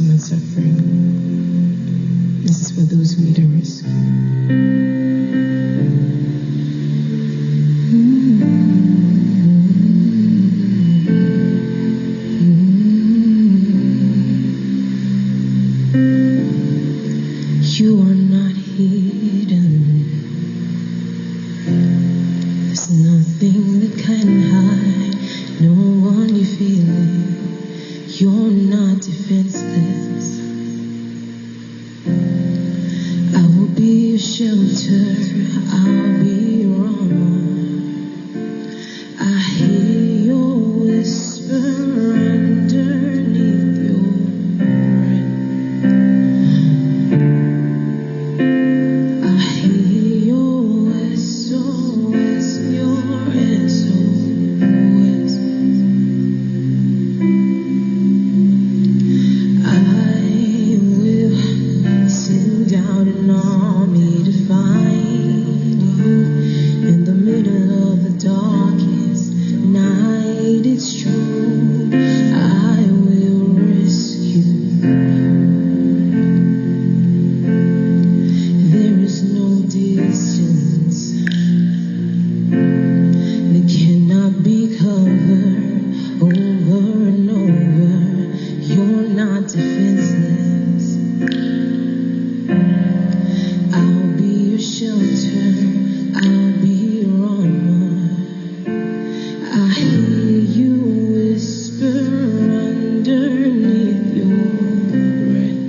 my suffering. This is for those who need a risk. You are not hidden. There's nothing that can hide. No one you feel it. You're not defenseless. I will be your shelter. I'll be your armor. I hear your whisper underneath your breath. I hear your SOS, your SOS. I will send out an army to find you in the middle of the darkest night. It's true, I will rescue. There is no distance that cannot be covered over and over. You're not defenseless. I'll be your shelter. I'll be your armor. I hear you whisper underneath your breath.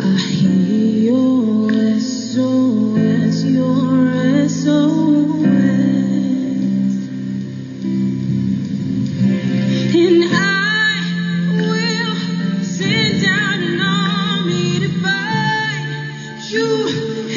I hear your SOS, your SOS. And I will send out an army to find you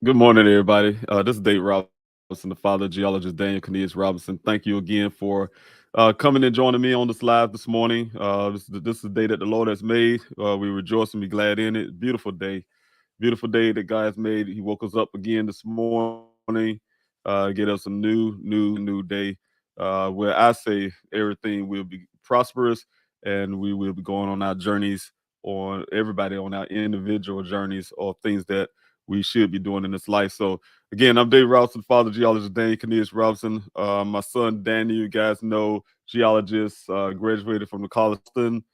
Good morning, everybody. This is Dave Robinson, the father of Geologist Daniel Cornelius Robinson. Thank you again for coming and joining me on this live this morning. This is the day that the Lord has made. We rejoice and be glad in it. Beautiful day that God has made. He woke us up again this morning, get us a new day, where I say everything will be prosperous and we will be going on our journeys, on everybody on our individual journeys or things that we should be doing in this life. So again, I'm Dave Robinson, father geologist Daniel Cornelius Robinson. My son Daniel, you guys know, geologist, graduated from the college in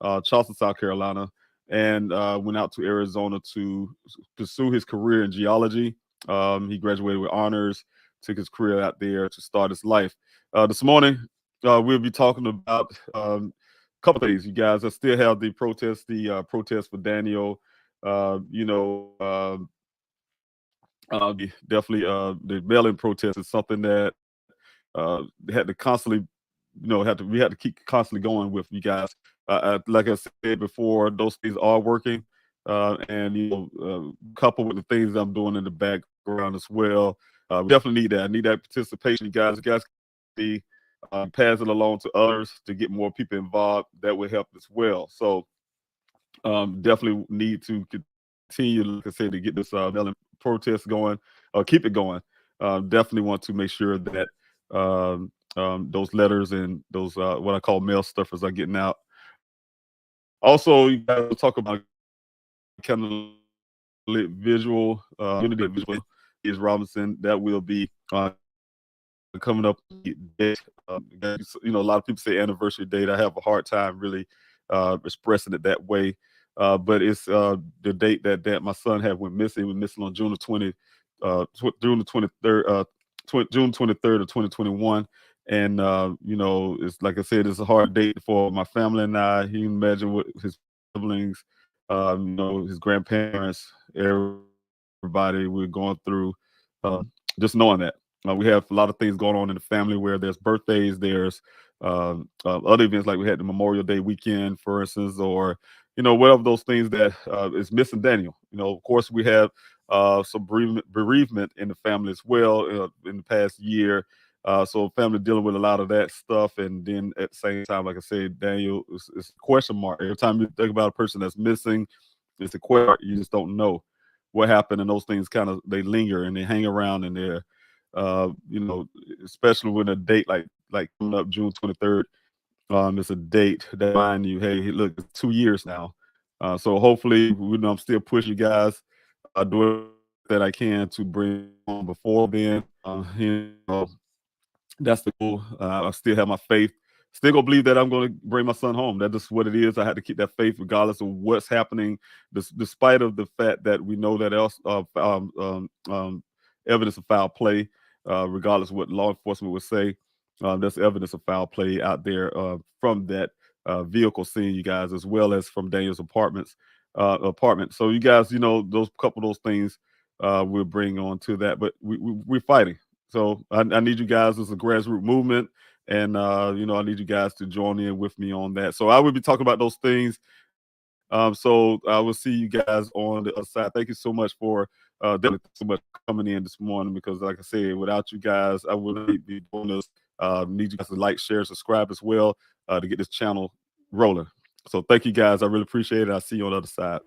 Charleston, South Carolina, and went out to Arizona to pursue his career in geology. He graduated with honors, took his career out there to start his life. This morning, we'll be talking about a couple of things. You guys, I still have the protest for Daniel. You know, the mail-in protest is something that they had to constantly, we had to keep constantly going with, you guys. Like I said before, those things are working, and coupled with the things I'm doing in the background as well. We definitely need that. I need that participation, you guys. You guys can be pass it along to others to get more people involved. That will help as well. So definitely need to continue, like I said, to get this mail-in protest going, keep it going. Definitely want to make sure that those letters and those what I call mail stuffers are getting out. Also, you guys will talk about Candlelight Visual, Unity Visual is Robinson. That will be coming up date. A lot of people say anniversary date. I have a hard time really expressing it that way, but it's the date that my son had went missing. He went missing on June the 23rd, June 23rd of 2021. And it's like I said, it's a hard date for my family and I. You can imagine what his siblings, his grandparents, everybody we're going through. Just knowing that. We have a lot of things going on in the family where there's birthdays, there's other events like we had the Memorial Day weekend, for instance, or whatever those things that is missing Daniel. Of course, we have some bereavement in the family as well in the past year. So family dealing with a lot of that stuff, and then at the same time, like I said, Daniel is a question mark. Every time you think about a person that's missing, it's a question mark. You just don't know what happened, and those things kind of they linger and they hang around in there. Especially when a date like coming up June 23rd, it's a date that remind you, hey, look, it's 2 years now. So hopefully, I'm still pushing you guys, doing that I can to bring on before then. That's the goal. I still have my faith. Still gonna believe that I'm gonna bring my son home. That's just what it is. I had to keep that faith regardless of what's happening, despite of the fact that we know that else evidence of foul play, regardless of what law enforcement would say. There's evidence of foul play out there from that vehicle scene, you guys, as well as from Daniel's apartment. So you guys, those couple of those things we'll bring on to that. But we're fighting. So I need you guys as a grassroots movement, and I need you guys to join in with me on that. So I will be talking about those things. So I will see you guys on the other side. Thank you so much for definitely so much coming in this morning, because like I said, without you guys, I wouldn't be doing this. Need you guys to like, share, subscribe as well to get this channel rolling. So thank you guys. I really appreciate it. I'll see you on the other side.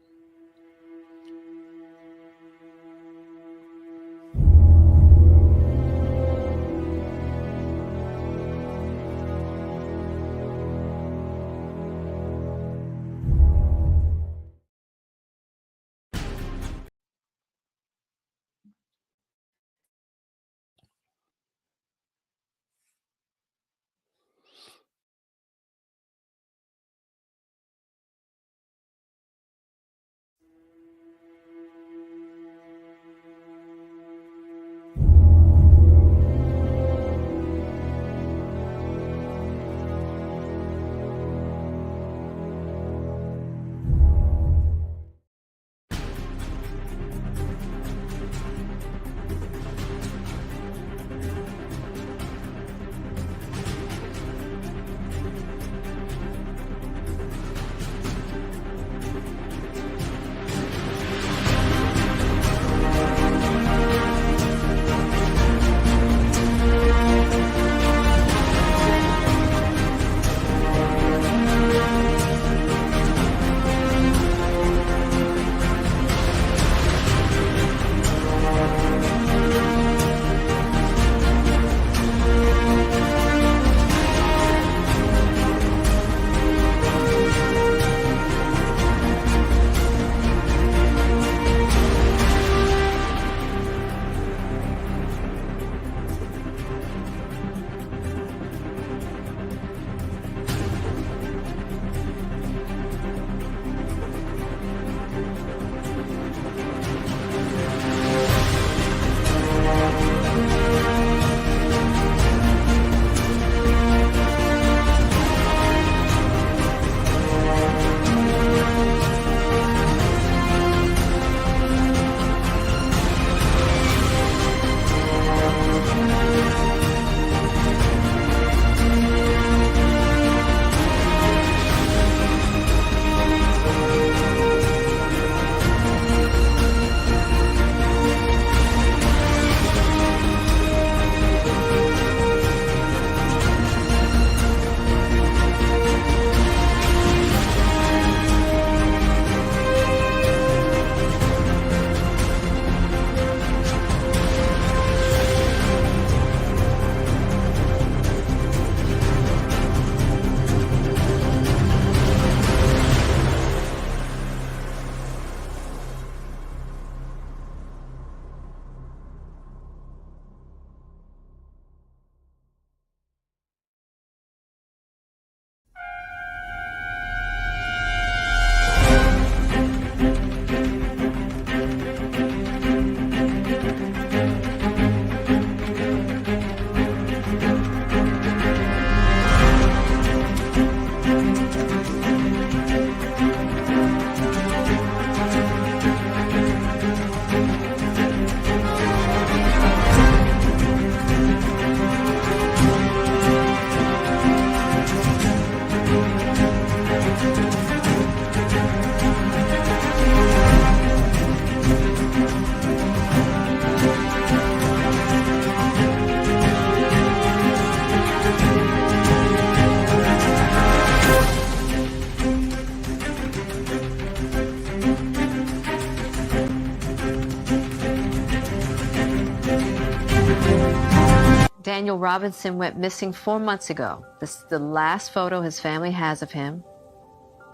Daniel Robinson went missing 4 months ago. This is the last photo his family has of him.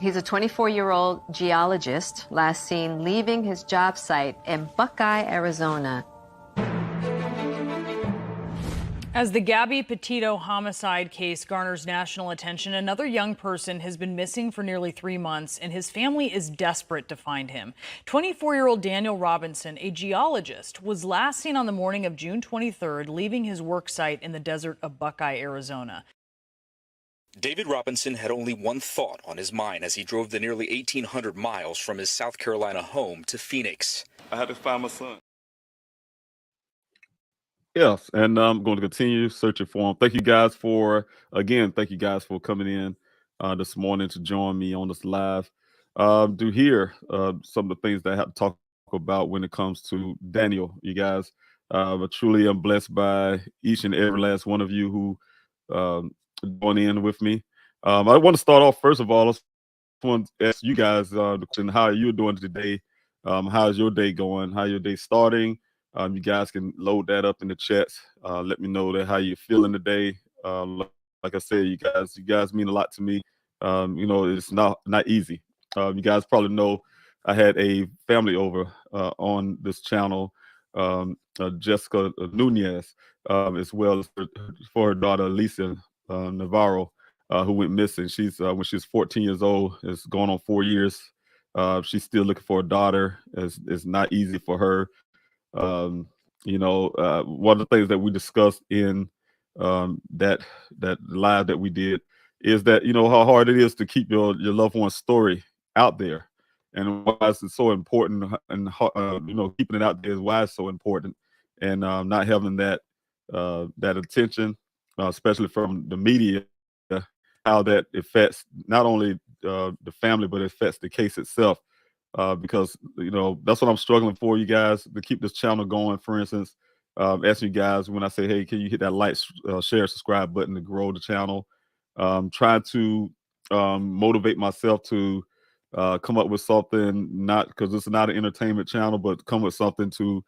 He's a 24-year-old geologist, last seen leaving his job site in Buckeye, Arizona. As the Gabby Petito homicide case garners national attention, another young person has been missing for nearly 3 months, and his family is desperate to find him. 24-year-old Daniel Robinson, a geologist, was last seen on the morning of June 23rd, leaving his work site in the desert of Buckeye, Arizona. David Robinson had only one thought on his mind as he drove the nearly 1,800 miles from his South Carolina home to Phoenix. I had to find my son. Yes, and I'm going to continue searching for him. Thank you guys for coming in this morning to join me on this live. To hear some of the things that I have to talk about when it comes to Daniel, you guys. I truly am blessed by each and every last one of you who join in with me. I want to start off, first of all, I just want to ask you guys the question, how are you doing today? How's your day going? How your day starting? You guys can load that up in the chats. Let me know that how you're feeling today. Like I said, you guys mean a lot to me. It's not easy. You guys probably know I had a family over on this channel, Jessica Nunez, as well as for her daughter Lisa Navarro, who went missing. She's when she was 14 years old. It's going on 4 years. She's still looking for a daughter. It's not easy for her. One of the things that we discussed in that live that we did is that how hard it is to keep your loved one's story out there, and why it's so important, and keeping it out there is why it's so important, and not having that attention, especially from the media, how that affects not only the family, but it affects the case itself. Because that's what I'm struggling for, you guys, to keep this channel going. For instance, asking you guys when I say, hey, can you hit that like, share, subscribe button to grow the channel? Trying to motivate myself to come up with something, not because it's not an entertainment channel, but come with something to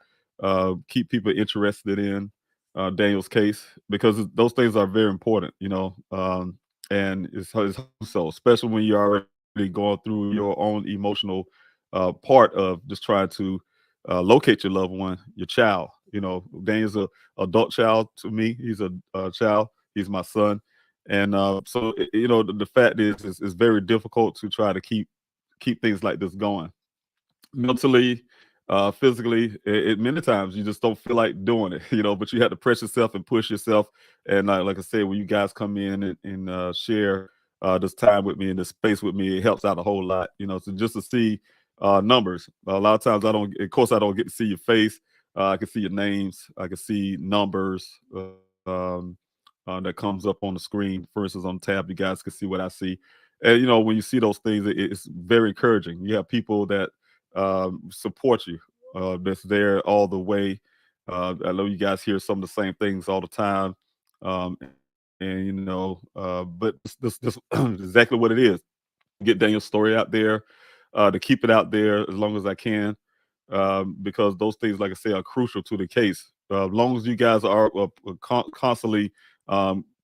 keep people interested in Daniel's case, because those things are very important, and it's so, especially when you're already going through your own emotional part of just trying to locate your loved one, your child. Daniel's a adult child to me. He's a child. He's my son, and so the fact is, it's very difficult to try to keep things like this going. Mentally, physically, it many times you just don't feel like doing it, but you have to press yourself and push yourself. And like I said, when you guys come in and share this time with me and this space with me, it helps out a whole lot. So just to see numbers, a lot of times I don't get to see your face. I can see your names, I can see numbers that comes up on the screen. For instance, on the tab, you guys can see what I see. And when you see those things, it's very encouraging. You have people that support you, that's there all the way. I know you guys hear some of the same things all the time, but this is exactly what it is. Get Daniel's story out there, to keep it out there as long as I can, because those things, like I say, are crucial to the case. As long as you guys are constantly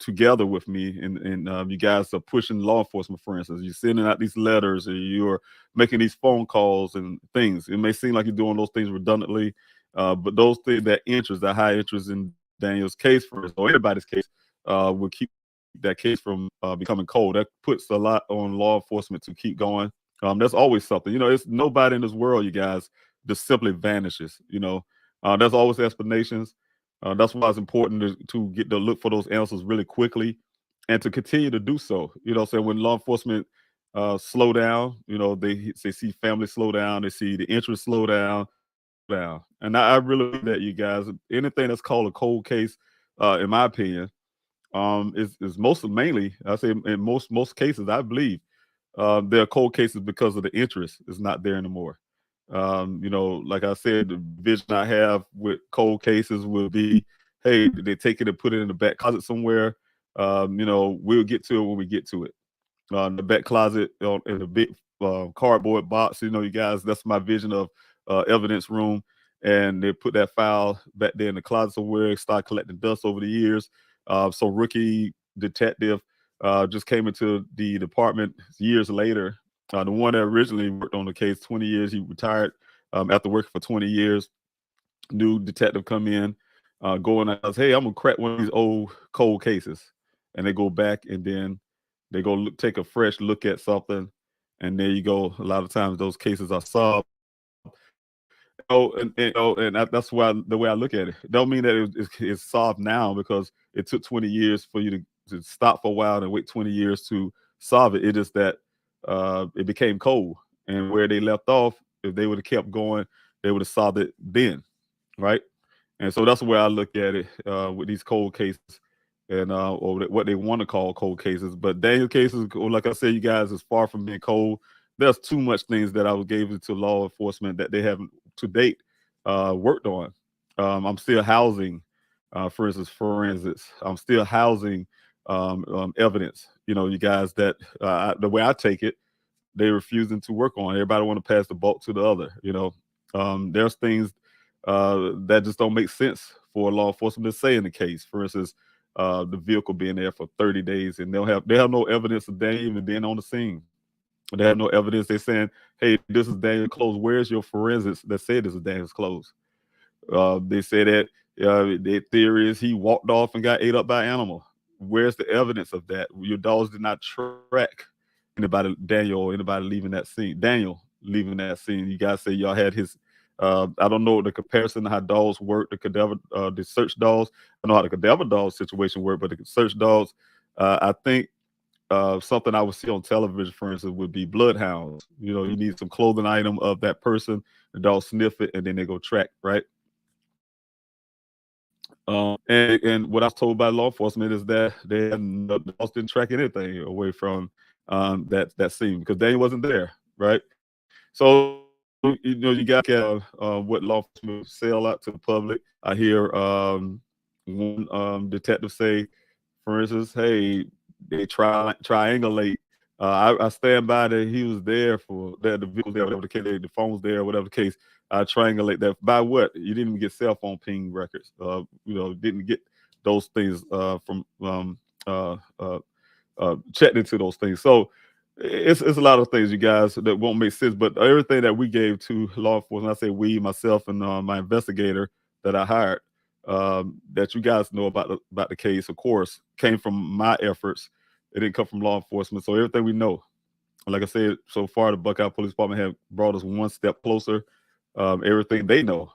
together with me, and you guys are pushing law enforcement, for instance, you're sending out these letters, or you're making these phone calls and things. It may seem like you're doing those things redundantly, but those things, that interest, that high interest in Daniel's case, or anybody's case, will keep that case from becoming cold. That puts a lot on law enforcement to keep going. There's always something. It's nobody in this world, you guys, just simply vanishes. There's always explanations. That's why it's important to get to look for those answers really quickly, and to continue to do so. So when law enforcement slow down, they see family slow down, they see the interest slow down. And I really believe that, you guys, anything that's called a cold case, in my opinion, is mainly, I say, in most cases, I believe there are cold cases because of the interest is not there anymore. Like I said, the vision I have with cold cases will be, hey, they take it and put it in the back closet somewhere. We'll get to it when we get to it. The back closet, in a big cardboard box. You guys, that's my vision of evidence room. and they put that file back there in the closet somewhere, start collecting dust over the years. So rookie detective just came into the department years later. The one that originally worked on the case 20 years, he retired after working for 20 years. New detective come in, go and says, hey, I'm gonna crack one of these old cold cases. And they go back and then they go take a fresh look at something. And there you go. A lot of times those cases are solved. That's why the way I look at it. Don't mean that it's solved now because it took 20 years for you to stop for a while and wait 20 years to solve it. It is that it became cold, and where they left off, if they would have kept going, they would have solved it then, right? And so that's the way I look at it with these cold cases, and or what they want to call cold cases. But Daniel cases, like I said, you guys, is far from being cold. There's too much things that I was gave to law enforcement that they haven't to date worked on. I'm still housing, for instance, forensics. I'm still housing evidence. You know, you guys, that the way I take it, they're refusing to work on. Everybody want to pass the bulk to the other. You know, there's things that just don't make sense for law enforcement to say in the case. For instance, the vehicle being there for 30 days and they have no evidence of Daniel even being on the scene. They have no evidence. They're saying, hey, this is Daniel's clothes. Where's your forensics that said this is Daniel's clothes? They say that their theory is he walked off and got ate up by an animal. Where's the evidence of that? Your dogs did not track anybody, Daniel, or anybody leaving that scene. Daniel leaving that scene. You guys say y'all had his. I don't know the comparison to how dogs work. The cadaver, the search dogs. I know how the cadaver dog situation worked, but the search dogs, I think. Something I would see on television, for instance, would be bloodhounds. You know, you need some clothing item of that person, the dog sniff it, and then they go track, right? And what I was told by law enforcement is that the dogs didn't track anything away from that scene because Daniel wasn't there, right? So you know, you got what law enforcement sell out to the public. I hear one detective say, for instance, hey, they triangulate. I stand by that he was there for that, the vehicle there, whatever the case, the phone's there, whatever the case. I triangulate that by what? You didn't even get cell phone ping records. You know, didn't get those things from checked into those things. So it's a lot of things, you guys, that won't make sense. But everything that we gave to law enforcement, I say we, myself, and my investigator that I hired, that you guys know about the case, of course, came from my efforts. It didn't come from law enforcement. So everything we know, like I said, so far the Buckeye Police Department have brought us one step closer. Everything they know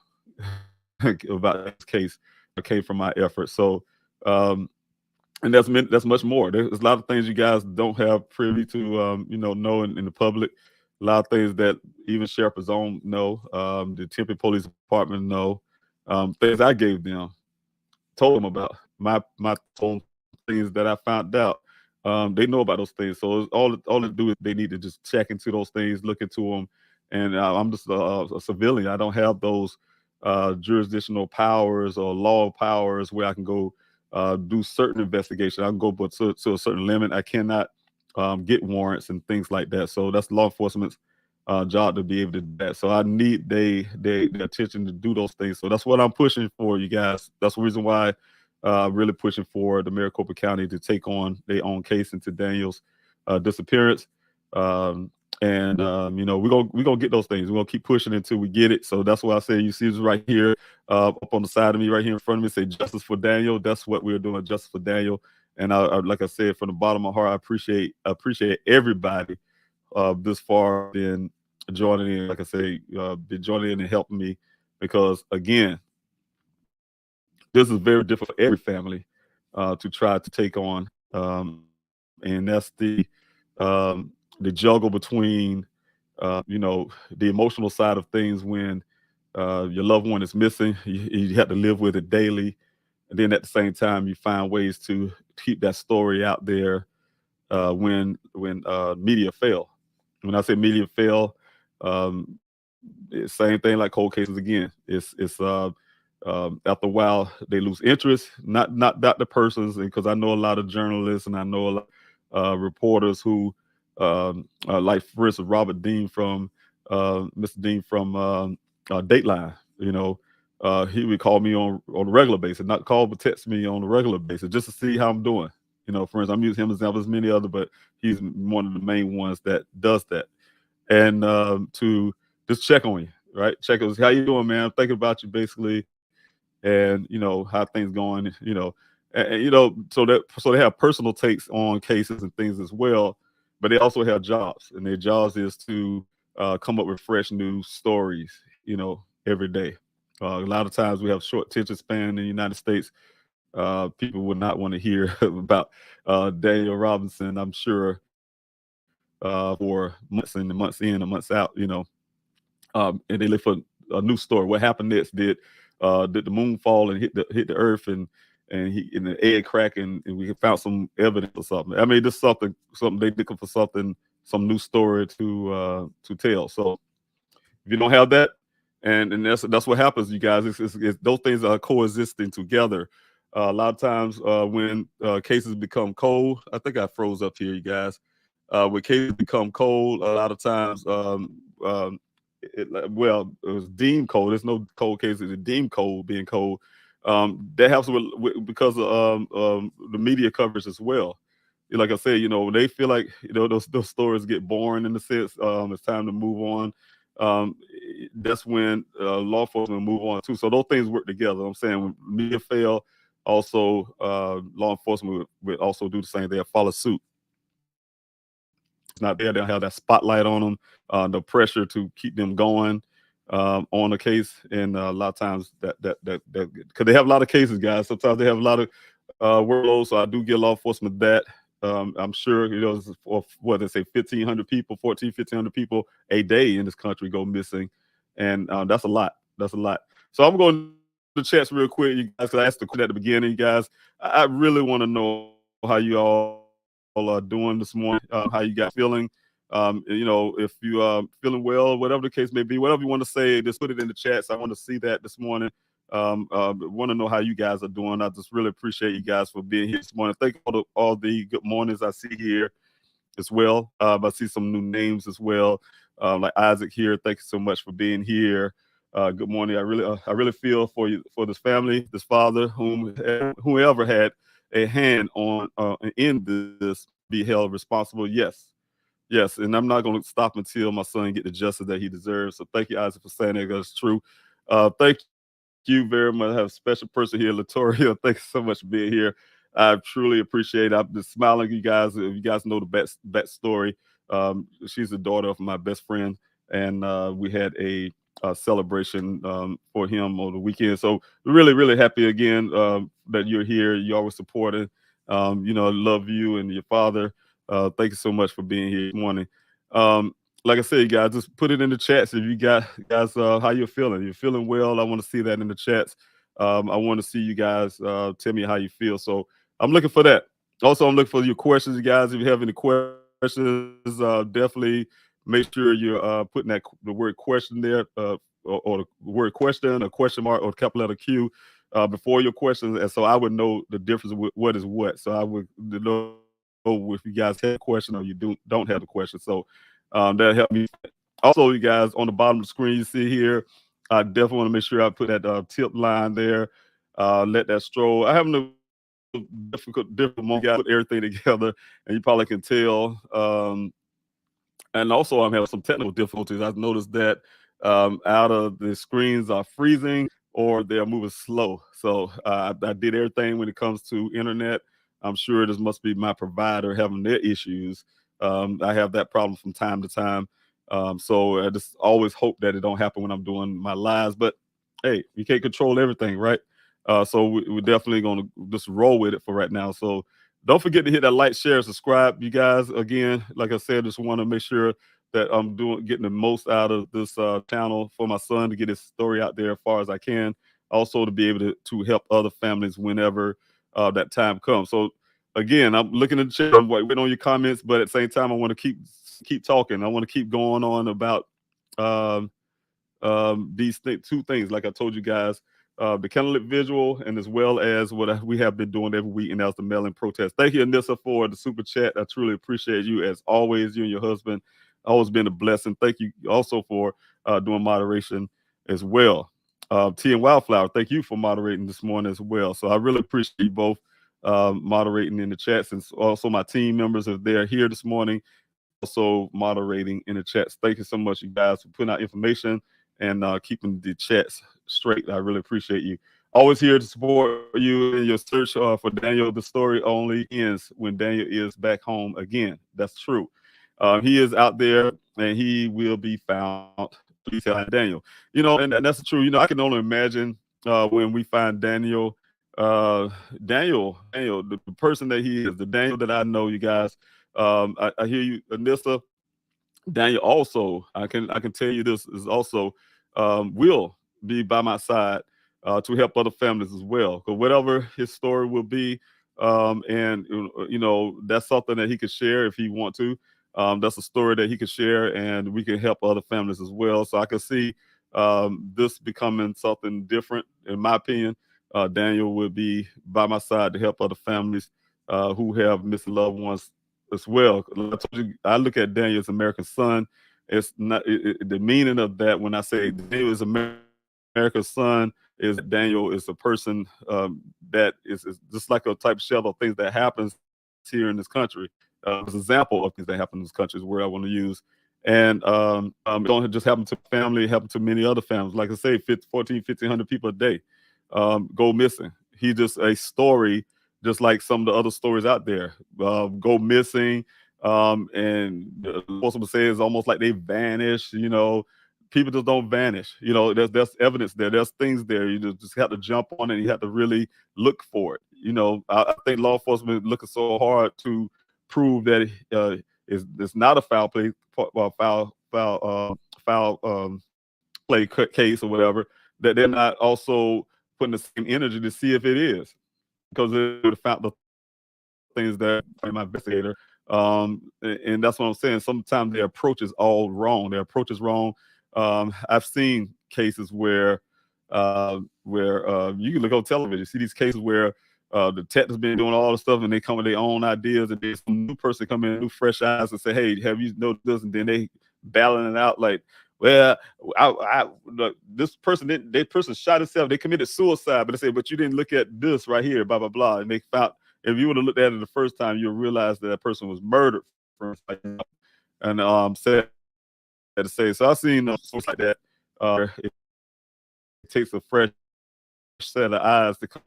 about this case came from my efforts. So and that's much more. There's a lot of things you guys don't have privy to, you know in the public. A lot of things that even Sheriff Zone know, the Tempe Police Department know, things I gave them, told them about my own things that I found out. They know about those things. So all they do is they need to just check into those things, look into them. And I'm just a civilian. I don't have those jurisdictional powers or law powers where I can go do certain investigation. I can go but to a certain limit. I cannot get warrants and things like that. So that's law enforcement's job to be able to do that. So I need their attention to do those things. So that's what I'm pushing for, you guys. That's the reason why really pushing for the Maricopa County to take on their own case into Daniel's disappearance. You know, we're gonna get those things. We're gonna keep pushing until we get it. So that's why I say you see this right here up on the side of me, right here in front of me, say justice for Daniel. That's what we're doing, justice for Daniel. And I like I said, from the bottom of my heart, I appreciate everybody this far been joining in. Like I say, been joining in and helping me, because again, this is very difficult for every family to try to take on, and that's the juggle between you know, the emotional side of things when your loved one is missing. You have to live with it daily, and then at the same time, you find ways to keep that story out there when media fail. When I say media fail, same thing like cold cases again. It's after a while they lose interest, not the persons, because I know a lot of journalists and I know a lot reporters who like, for instance, Robert Dean from Mr. Dean from Dateline. You know, he would call me on a regular basis, not call but text me on a regular basis just to see how I'm doing. You know, for instance, I'm using him as an example. There's many other, but he's one of the main ones that does that. And to just check on you, right? Check us, how you doing, man? I'm thinking about you, basically, and you know how things going. You know, and you know, so they have personal takes on cases and things as well, but they also have jobs, and their jobs is to come up with fresh new stories. You know, every day. A lot of times we have short attention span in the United States. People would not want to hear about Daniel Robinson, I'm sure, for months and months in and months out, you know. And they look for a new story. What happened next? Did the moon fall and hit the earth, and the egg crack, and we found some evidence or something? I mean, just something they looking for something, some new story to tell. So if you don't have that, and that's what happens, you guys. It's those things are coexisting together. A lot of times when cases become cold, I think I froze up here, you guys. When cases become cold, a lot of times, well, it was deemed cold. There's no cold cases. It's deemed cold, being cold. That helps because of the media coverage as well. Like I said, you know, they feel like, you know, those stories get boring in the sense. It's time to move on. That's when law enforcement move on too. So those things work together. I'm saying when media fail, also law enforcement would also do the same. They'll follow suit. It's not there. They'll have that spotlight on them, the pressure to keep them going on the case. And a lot of times that because they have a lot of cases, guys. Sometimes they have a lot of workload. So I do get law enforcement that. I'm sure, you know, for what they say, 1,500 people, 1,500 people a day in this country go missing. And that's a lot. That's a lot. So I'm going to the chats real quick, you guys, because I asked the question at the beginning, you guys. I really want to know how you all are doing this morning, how you guys feeling. You know, if you are feeling well, whatever the case may be, whatever you want to say, just put it in the chats. I want to see that this morning. Want to know how you guys are doing. I just really appreciate you guys for being here this morning. Thank you all the good mornings I see here as well. I see some new names as well, like Isaac here. Thank you so much for being here. Good morning. I really feel for you, for this family, this father, whoever had a hand on in this, be held responsible. Yes, and I'm not going to stop until my son get the justice that he deserves. So thank you, Isaac, for saying that. That's true. Thank you very much. I have a special person here, Latoria. Thanks so much for being here. I truly appreciate it. I'm just smiling at you guys. If you guys know the backstory, she's the daughter of my best friend, and we had a celebration for him on the weekend. So really, really happy again that you're here. You always supporting. You know, I love you and your father. Thank you so much for being here this morning. Like I said, you guys, just put it in the chats if you guys how you're feeling. You're feeling well. I want to see that in the chats. I want to see you guys tell me how you feel. So I'm looking for that. Also, I'm looking for your questions, you guys. If you have any questions, definitely make sure you're putting the word question there, or the word question, a question mark, or capital letter Q before your questions, and so I would know the difference with what is what. So I would know if you guys have a question or you don't have a question. So that'll help me. Also, you guys, on the bottom of the screen, you see here, I definitely want to make sure I put that tip line there. Let that stroll. I have no difficult moment. Put everything together, and you probably can tell. And also, I'm having some technical difficulties. I've noticed that out of the screens are freezing or they're moving slow. So I did everything when it comes to internet. I'm sure this must be my provider having their issues. I have that problem from time to time. So I just always hope that it don't happen when I'm doing my lives. But hey, you can't control everything, right? So we're definitely going to just roll with it for right now. So don't forget to hit that like, share, subscribe. You guys, again, like I said, just want to make sure that I'm getting the most out of this channel for my son to get his story out there as far as I can. Also to be able to help other families whenever that time comes. So again, I'm looking at the chat. I'm waiting on your comments, but at the same time, I want to keep talking. I want to keep going on about these two things, like I told you guys, the Candlelight Vigil, and as well as what we have been doing every week, and that's the mail-in protest. Thank you, Anissa, for the super chat. I truly appreciate you as always. You and your husband always been a blessing. Thank you also for doing moderation as well. T and Wildflower, thank you for moderating this morning as well. So I really appreciate you both moderating in the chats, and also my team members, if they're here this morning, also moderating in the chats. Thank you so much, you guys, for putting out information and keeping the chats straight. I really appreciate you. Always here to support you in your search for Daniel. The story only ends when Daniel is back home again. That's true. He is out there and he will be found. Please tell Daniel. And that's true. I can only imagine when we find Daniel, Daniel, the person that he is, the Daniel that I know, you guys. I hear you, Anissa. Daniel also, I can tell you this is also will be by my side to help other families as well. Because whatever his story will be, and that's something that he could share if he want to. That's a story that he could share, and we can help other families as well. So I can see this becoming something different, in my opinion. Daniel will be by my side to help other families who have missing loved ones as well. I told you, I look at Daniel as America's son. It's not the meaning of that when I say Daniel is America's son is Daniel is a person that is just like a type of shell of things that happens here in this country. It's an example of things that happen in this country is where I want to use. And it don't just happen to family, it happen to many other families. Like I say, 1,500 people a day go missing. He's just a story, just like some of the other stories out there go missing. And most people say it's almost like they vanish. People just don't vanish. There's evidence there. There's things there. You just have to jump on it. You have to really look for it. I think law enforcement is looking so hard to prove that it's not a foul play, play case or whatever. That they're not also putting the same energy to see if it is, because they would have found the things that my investigator. And that's what I'm saying. Sometimes their approach is all wrong. Their approach is wrong. I've seen cases where you can look on television, see these cases where the detectives been doing all the stuff and they come with their own ideas, and then some new person come in, new fresh eyes, and say, "Hey, have you noticed this?" And then they battling it out like, "Well, this person didn't. They person shot himself. They committed suicide." But they say, "But you didn't look at this right here, blah blah blah." And they found, if you would have looked at it the first time, you'll realize that person was murdered. And sad to say. So I've seen stories like that. It takes a fresh set of eyes to come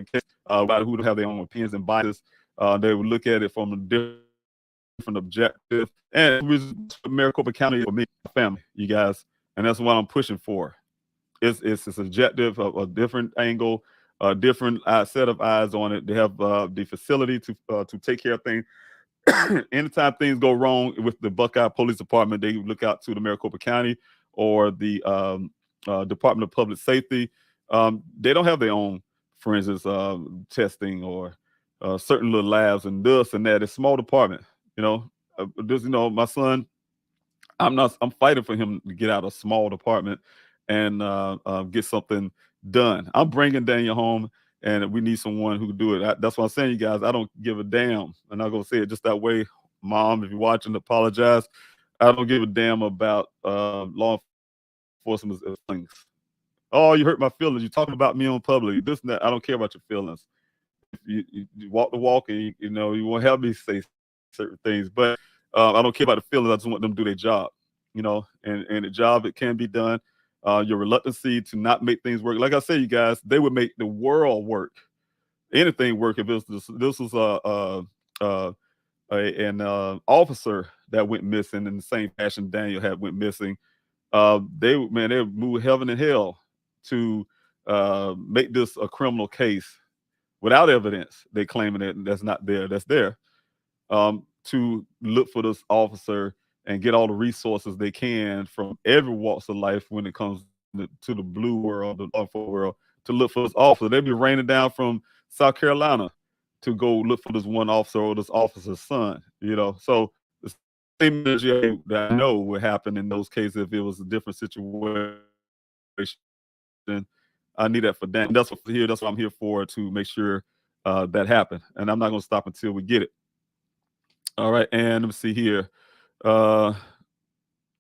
about who have their own opinions and biases. They would look at it from a different objective. And it was Maricopa County for me, family, you guys. And that's what I'm pushing for. It's subjective, a different angle, a different set of eyes on it. They have the facility to take care of things. Anytime things go wrong with the Buckeye Police Department, they look out to the Maricopa County or the Department of Public Safety. They don't have their own forensics testing or certain little labs and this and that. It's a small department. My son, I'm fighting for him to get out of a small department and get something done. I'm bringing Daniel home, and we need someone who can do it. That's what I'm saying, you guys. I don't give a damn. I'm not going to say it just that way. Mom, if you're watching, apologize. I don't give a damn about law enforcement things. Oh, you hurt my feelings. You're talking about me on public. This and that. I don't care about your feelings. You walk the walk, and you won't have me say certain things. But I don't care about the feelings. I just want them to do their job. And the job, it can be done. Your reluctancy to not make things work. Like I say, you guys, they would make the world work. Anything work if this was an officer that went missing in the same fashion Daniel had went missing. They would move heaven and hell to make this a criminal case without evidence. They claiming it that's not there, that's there. To look for this officer and get all the resources they can from every walks of life when it comes to the blue world, the lawful world, to look for this officer. They'd be raining down from South Carolina to go look for this one officer or this officer's son. So the same energy that I know would happen in those cases if it was a different situation. I need that for Dan. That's what I'm here for, to make sure that happen. And I'm not going to stop until we get it. All right, and let me see here.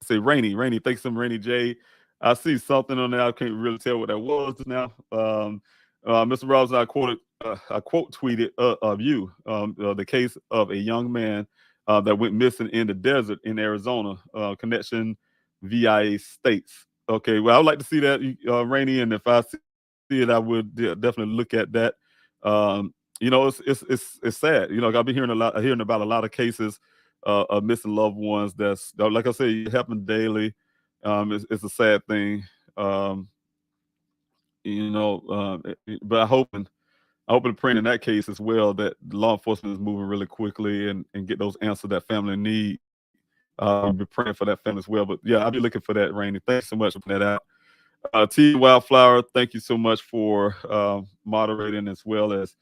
Say Rainy, thanks some Rainy J. I see something on there. I can't really tell what that was just now. Mr. Robinson, I quote tweeted of you the case of a young man that went missing in the desert in Arizona. Connection VIA states. Okay, well, I would like to see that, Rainey, and if I see it, I would definitely look at that. Um, it's sad. I've been hearing about a lot of cases of missing loved ones. That's like I say, it happens daily. It's a sad thing. Um, but I hope and praying in that case as well that law enforcement is moving really quickly and get those answers that family need. I'll be praying for that family as well. But yeah, I'll be looking for that, Rainey. Thanks so much for putting that out. T Wildflower, thank you so much for moderating as well as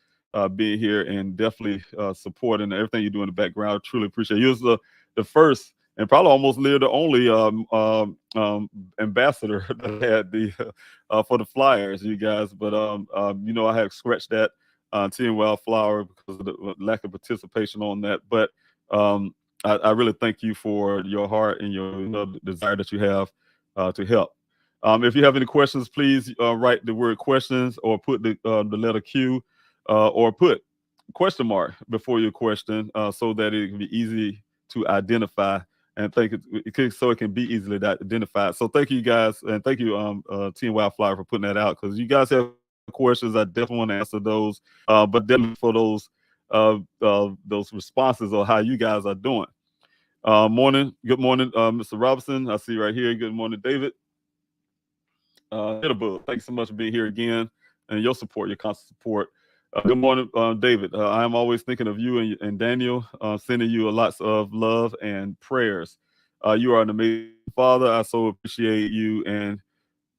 being here and definitely supporting everything you do in the background. I truly appreciate it. You was the first and probably almost literally the only ambassador that had the for the Flyers, you guys. But I had scratched that Team Wildflower because of the lack of participation on that. But I really thank you for your heart and your desire that you have to help. If you have any questions, please write the word questions or put the letter Q or put question mark before your question so that it can be easy to identify and so it can be easily identified. So thank you guys, and thank you Team Wildflower for putting that out, because you guys have questions. I definitely want to answer those, but definitely for those responses or how you guys are doing. Good morning, Mr. Robinson. I see right here. Good morning, David. Thanks so much for being here again and your support, your constant support. Good morning, David. I am always thinking of you and Daniel, sending you lots of love and prayers. You are an amazing father. I so appreciate you and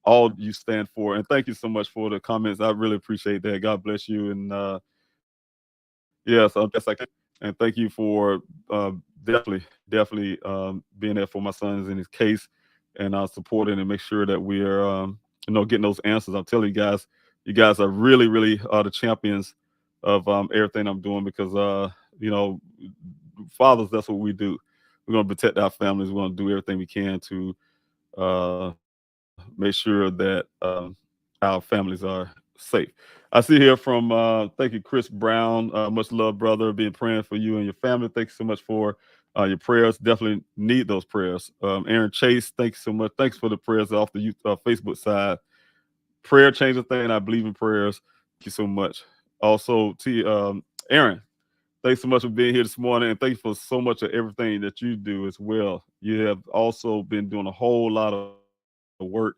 all you stand for. And thank you so much for the comments. I really appreciate that. God bless you. And yes, best I can. And thank you for definitely being there for my sons in his case and supporting and make sure that we are getting those answers. I'm telling you guys are really, really the champions of everything I'm doing, because fathers, that's what we do. We're going to protect our families. We're going to do everything we can to make sure that our families are safe. I see here from thank you, Chris Brown. Much love, brother. Been praying for you and your family. Thanks so much for your prayers. Definitely need those prayers. Aaron Chase, thanks so much. Thanks for the prayers off the Facebook side. Prayer changes thing. I believe in prayers. Thank you so much. Also, Aaron, thanks so much for being here this morning, and thank you for so much of everything that you do as well. You have also been doing a whole lot of work.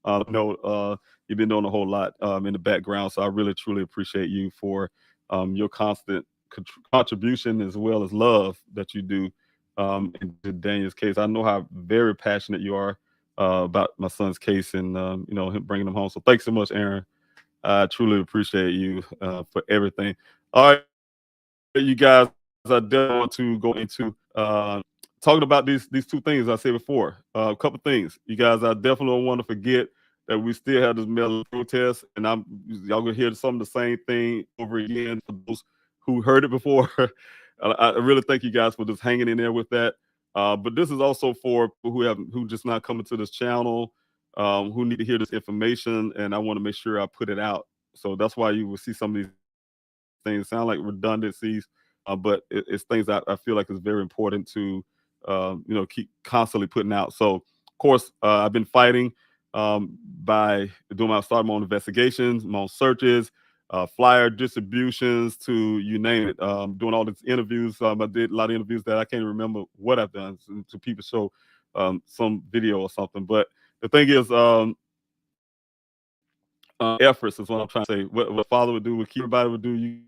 You've been doing a whole lot in the background, so I really truly appreciate you for your constant contribution as well as love that you do in Daniel's case. I know how very passionate you are about my son's case and him bringing him home. So thanks so much, Aaron. I truly appreciate you for everything. All right, you guys, I definitely want to go into talking about these two things I said before. A couple things, you guys. I definitely don't want to forget that we still have this mail protest, and y'all gonna hear some of the same thing over again for those who heard it before. I really thank you guys for just hanging in there with that. But this is also for people who just not coming to this channel, who need to hear this information, and I want to make sure I put it out. So that's why you will see some of these things sound like redundancies, but it's things that I feel like is very important to keep constantly putting out. So of course I've been fighting by starting my own investigations, my own searches, flyer distributions, to you name it. Doing all these interviews. I did a lot of interviews that I can't remember what I've done to people show some video or something. But the thing is, efforts is what I'm trying to say. What Father would do, what everybody would do, you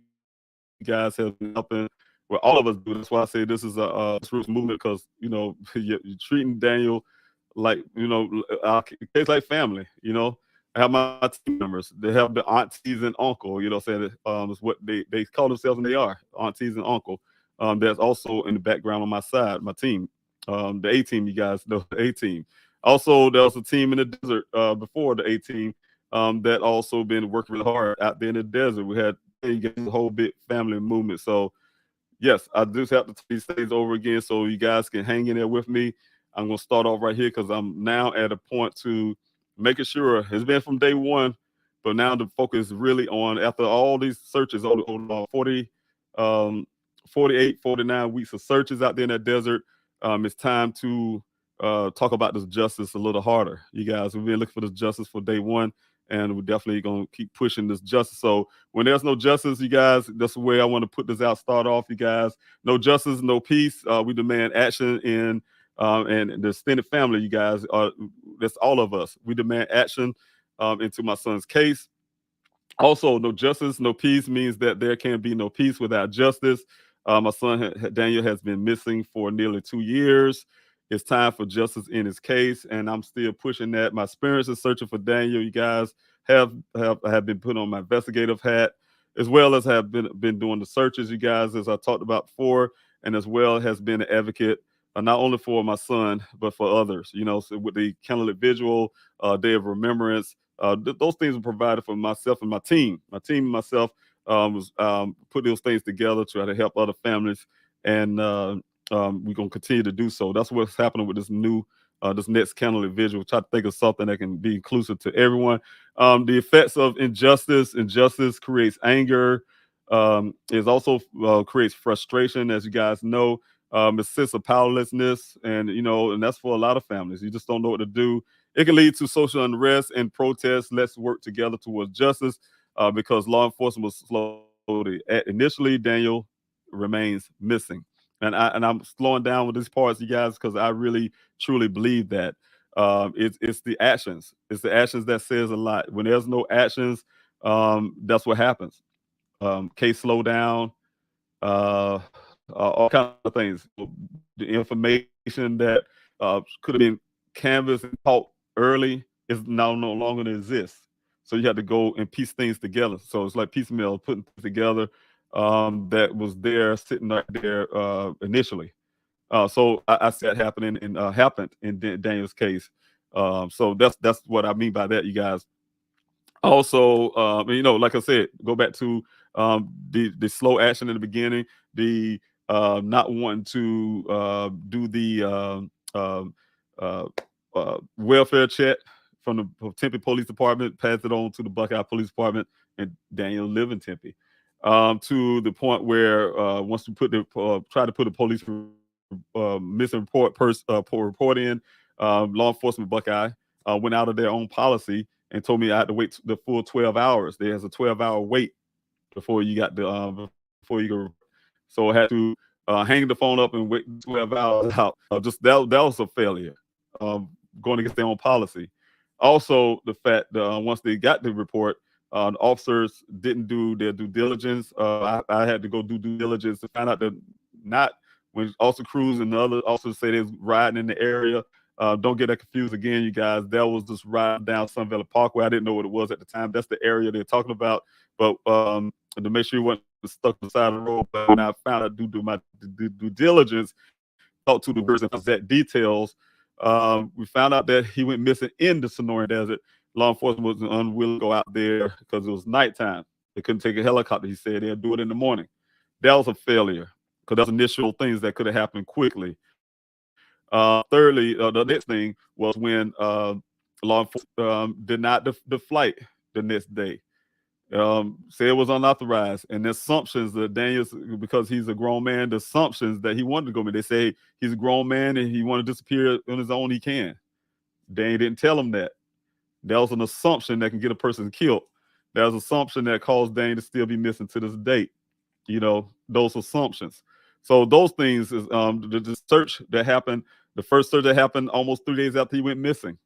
guys have been helping. Well, all of us do. That's why I say this is a grassroots movement, because you're treating Daniel like it's like family. I have my team members. They have the aunties and uncle. Saying is what they call themselves, and they are aunties and uncle. That's also in the background on my side, my team, the A team. You guys know the A team. Also, there was a team in the desert before the A team that also been working really hard out there in the desert. We had a whole big family movement. So yes, I just have to tell these things over again so you guys can hang in there with me. I'm going to start off right here because I'm now at a point to making sure it's been from day one, but now the focus is really on, after all these searches, over 48, 49 weeks of searches out there in that desert, it's time to talk about this justice a little harder. You guys, we've been looking for this justice for day one, and we're definitely going to keep pushing this justice. So when there's no justice, you guys, that's the way I want to put this out, start off, you guys. No justice, no peace. We demand action in and the extended family, you guys. That's all of us. We demand action into my son's case. Also, no justice, no peace means that there can be no peace without justice. My son Daniel has been missing for nearly 2 years. It's time for justice in his case, and I'm still pushing that. My experience is searching for Daniel. You guys have been put on my investigative hat, as well as have been doing the searches, you guys, as I talked about before, and as well has been an advocate not only for my son but for others. You know, so with the Candlelight Vigil, Day of Remembrance, those things were provided for myself and my team. My team and myself was put those things together to try to help other families, and we're gonna continue to do so. That's what's happening with this next Candlelight Vigil. Try to think of something that can be inclusive to everyone. The effects of injustice creates anger. It also creates frustration, as you guys know. A sense of powerlessness, and and that's for a lot of families. You just don't know what to do. It can lead to social unrest and protests. Let's work together towards justice, because law enforcement was slow to act. Initially, Daniel remains missing, and I'm slowing down with these parts, you guys, because I really truly believe that it's the actions. It's the actions that says a lot. When there's no actions, that's what happens. Case slow down. Uh, all kinds of things. The information that could have been canvassed and taught early is now no longer exists. So you have to go and piece things together. So it's like piecemeal, putting things together that was there, sitting right there initially. So I see that happening and happened in Daniel's case. So that's what I mean by that, you guys. Also, like I said, go back to the slow action in the beginning, the not wanting to do the uh, welfare check from the Tempe Police Department, pass it on to the Buckeye Police Department, and Daniel live in Tempe. To the point where once you try to put a police missing report in, law enforcement Buckeye went out of their own policy and told me I had to wait the full 12 hours. There's a 12-hour wait before you got before you go. So I had to hang the phone up and wait 12 hours out. Just that was a failure, going against their own policy. Also, the fact that once they got the report, the officers didn't do their due diligence. I had to go do due diligence to find out that not when Officer Cruz and the other officers say they're riding in the area. Don't get that confused again, you guys. That was just riding down Sun Valley Parkway. I didn't know what it was at the time. That's the area they're talking about. But to make sure you weren't stuck on the side of the road, but when I found out due to my due diligence, talked to the person that details, we found out that he went missing in the Sonoran Desert. Law enforcement was unwilling to go out there because it was nighttime. They couldn't take a helicopter. He said they'd do it in the morning. That was a failure because that's initial things that could have happened quickly. Thirdly, the next thing was when law enforcement denied the flight the next day. Said it was unauthorized, and the assumptions that Daniel's, because he's a grown man, the assumptions that he wanted to go. They say he's a grown man and he wanted to disappear on his own. He can. Daniel didn't tell him that. That was an assumption that can get a person killed. That was an assumption that caused Daniel to still be missing to this date. Those assumptions. So those things is the search that happened. The first search that happened almost 3 days after he went missing.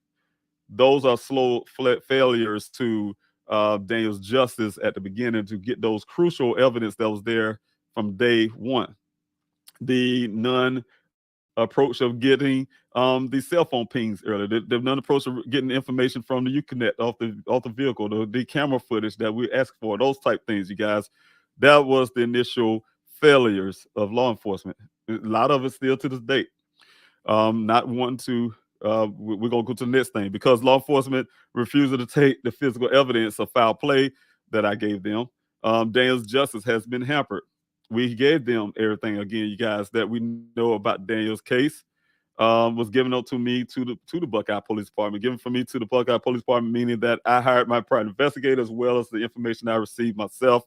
Those are slow failures to Daniel's justice at the beginning to get those crucial evidence that was there from day one. The non-approach of getting the cell phone pings earlier, the non-approach of getting information from the Uconnect off the vehicle, the camera footage that we asked for, those type things, you guys. That was the initial failures of law enforcement. A lot of it still to this date. Not wanting to, we're going to go to the next thing, because law enforcement refused to take the physical evidence of foul play that I gave them. Daniel's justice has been hampered. We gave them everything, again, you guys, that we know about Daniel's case. was given up to me to the Buckeye Police Department. Given from me to the Buckeye Police Department, meaning that I hired my private investigator as well as the information I received myself.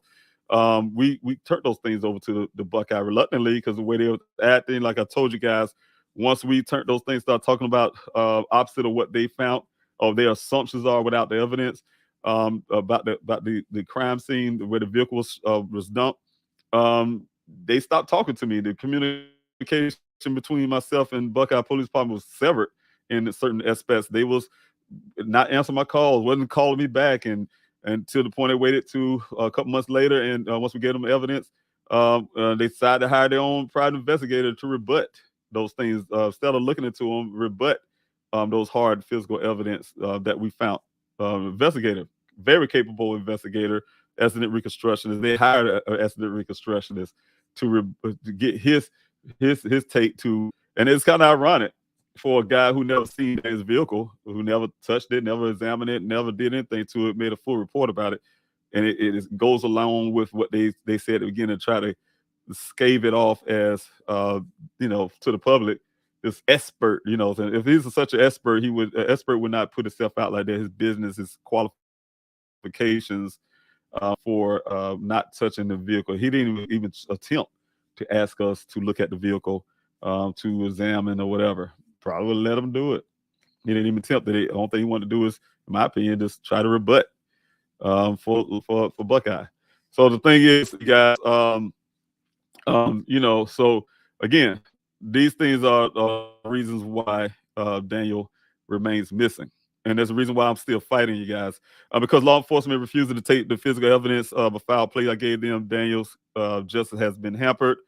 We turned those things over to the Buckeye reluctantly because the way they were acting, like I told you guys, once we turned those things, start talking about opposite of what they found or their assumptions are without the evidence about the crime scene where the vehicle was dumped. They stopped talking to me. The communication between myself and Buckeye Police Department was severed in certain aspects. They was not answering my calls, wasn't calling me back, and to the point they waited to a couple months later, and once we gave them evidence, they decided to hire their own private investigator to rebut those things. Instead of looking into them, rebut those hard physical evidence that we found. Investigator, very capable investigator, accident reconstructionist. They hired an accident reconstructionist to get his take to, and it's kind of ironic for a guy who never seen his vehicle, who never touched it, never examined it, never did anything to it, made a full report about it, and it goes along with what they said at the beginning to try to scave it off as to the public, this expert. If he's such an expert, an expert would not put himself out like that. His business, his qualifications for not touching the vehicle. He didn't even attempt to ask us to look at the vehicle, to examine or whatever. Probably would let him do it. He didn't even attempt it. The only thing he wanted to do is, in my opinion, just try to rebut for Buckeye. So the thing is, guys, so again, these things are reasons why Daniel remains missing. And there's a reason why I'm still fighting you guys. Because law enforcement refusing to take the physical evidence of a foul play I gave them, Daniel's justice has been hampered.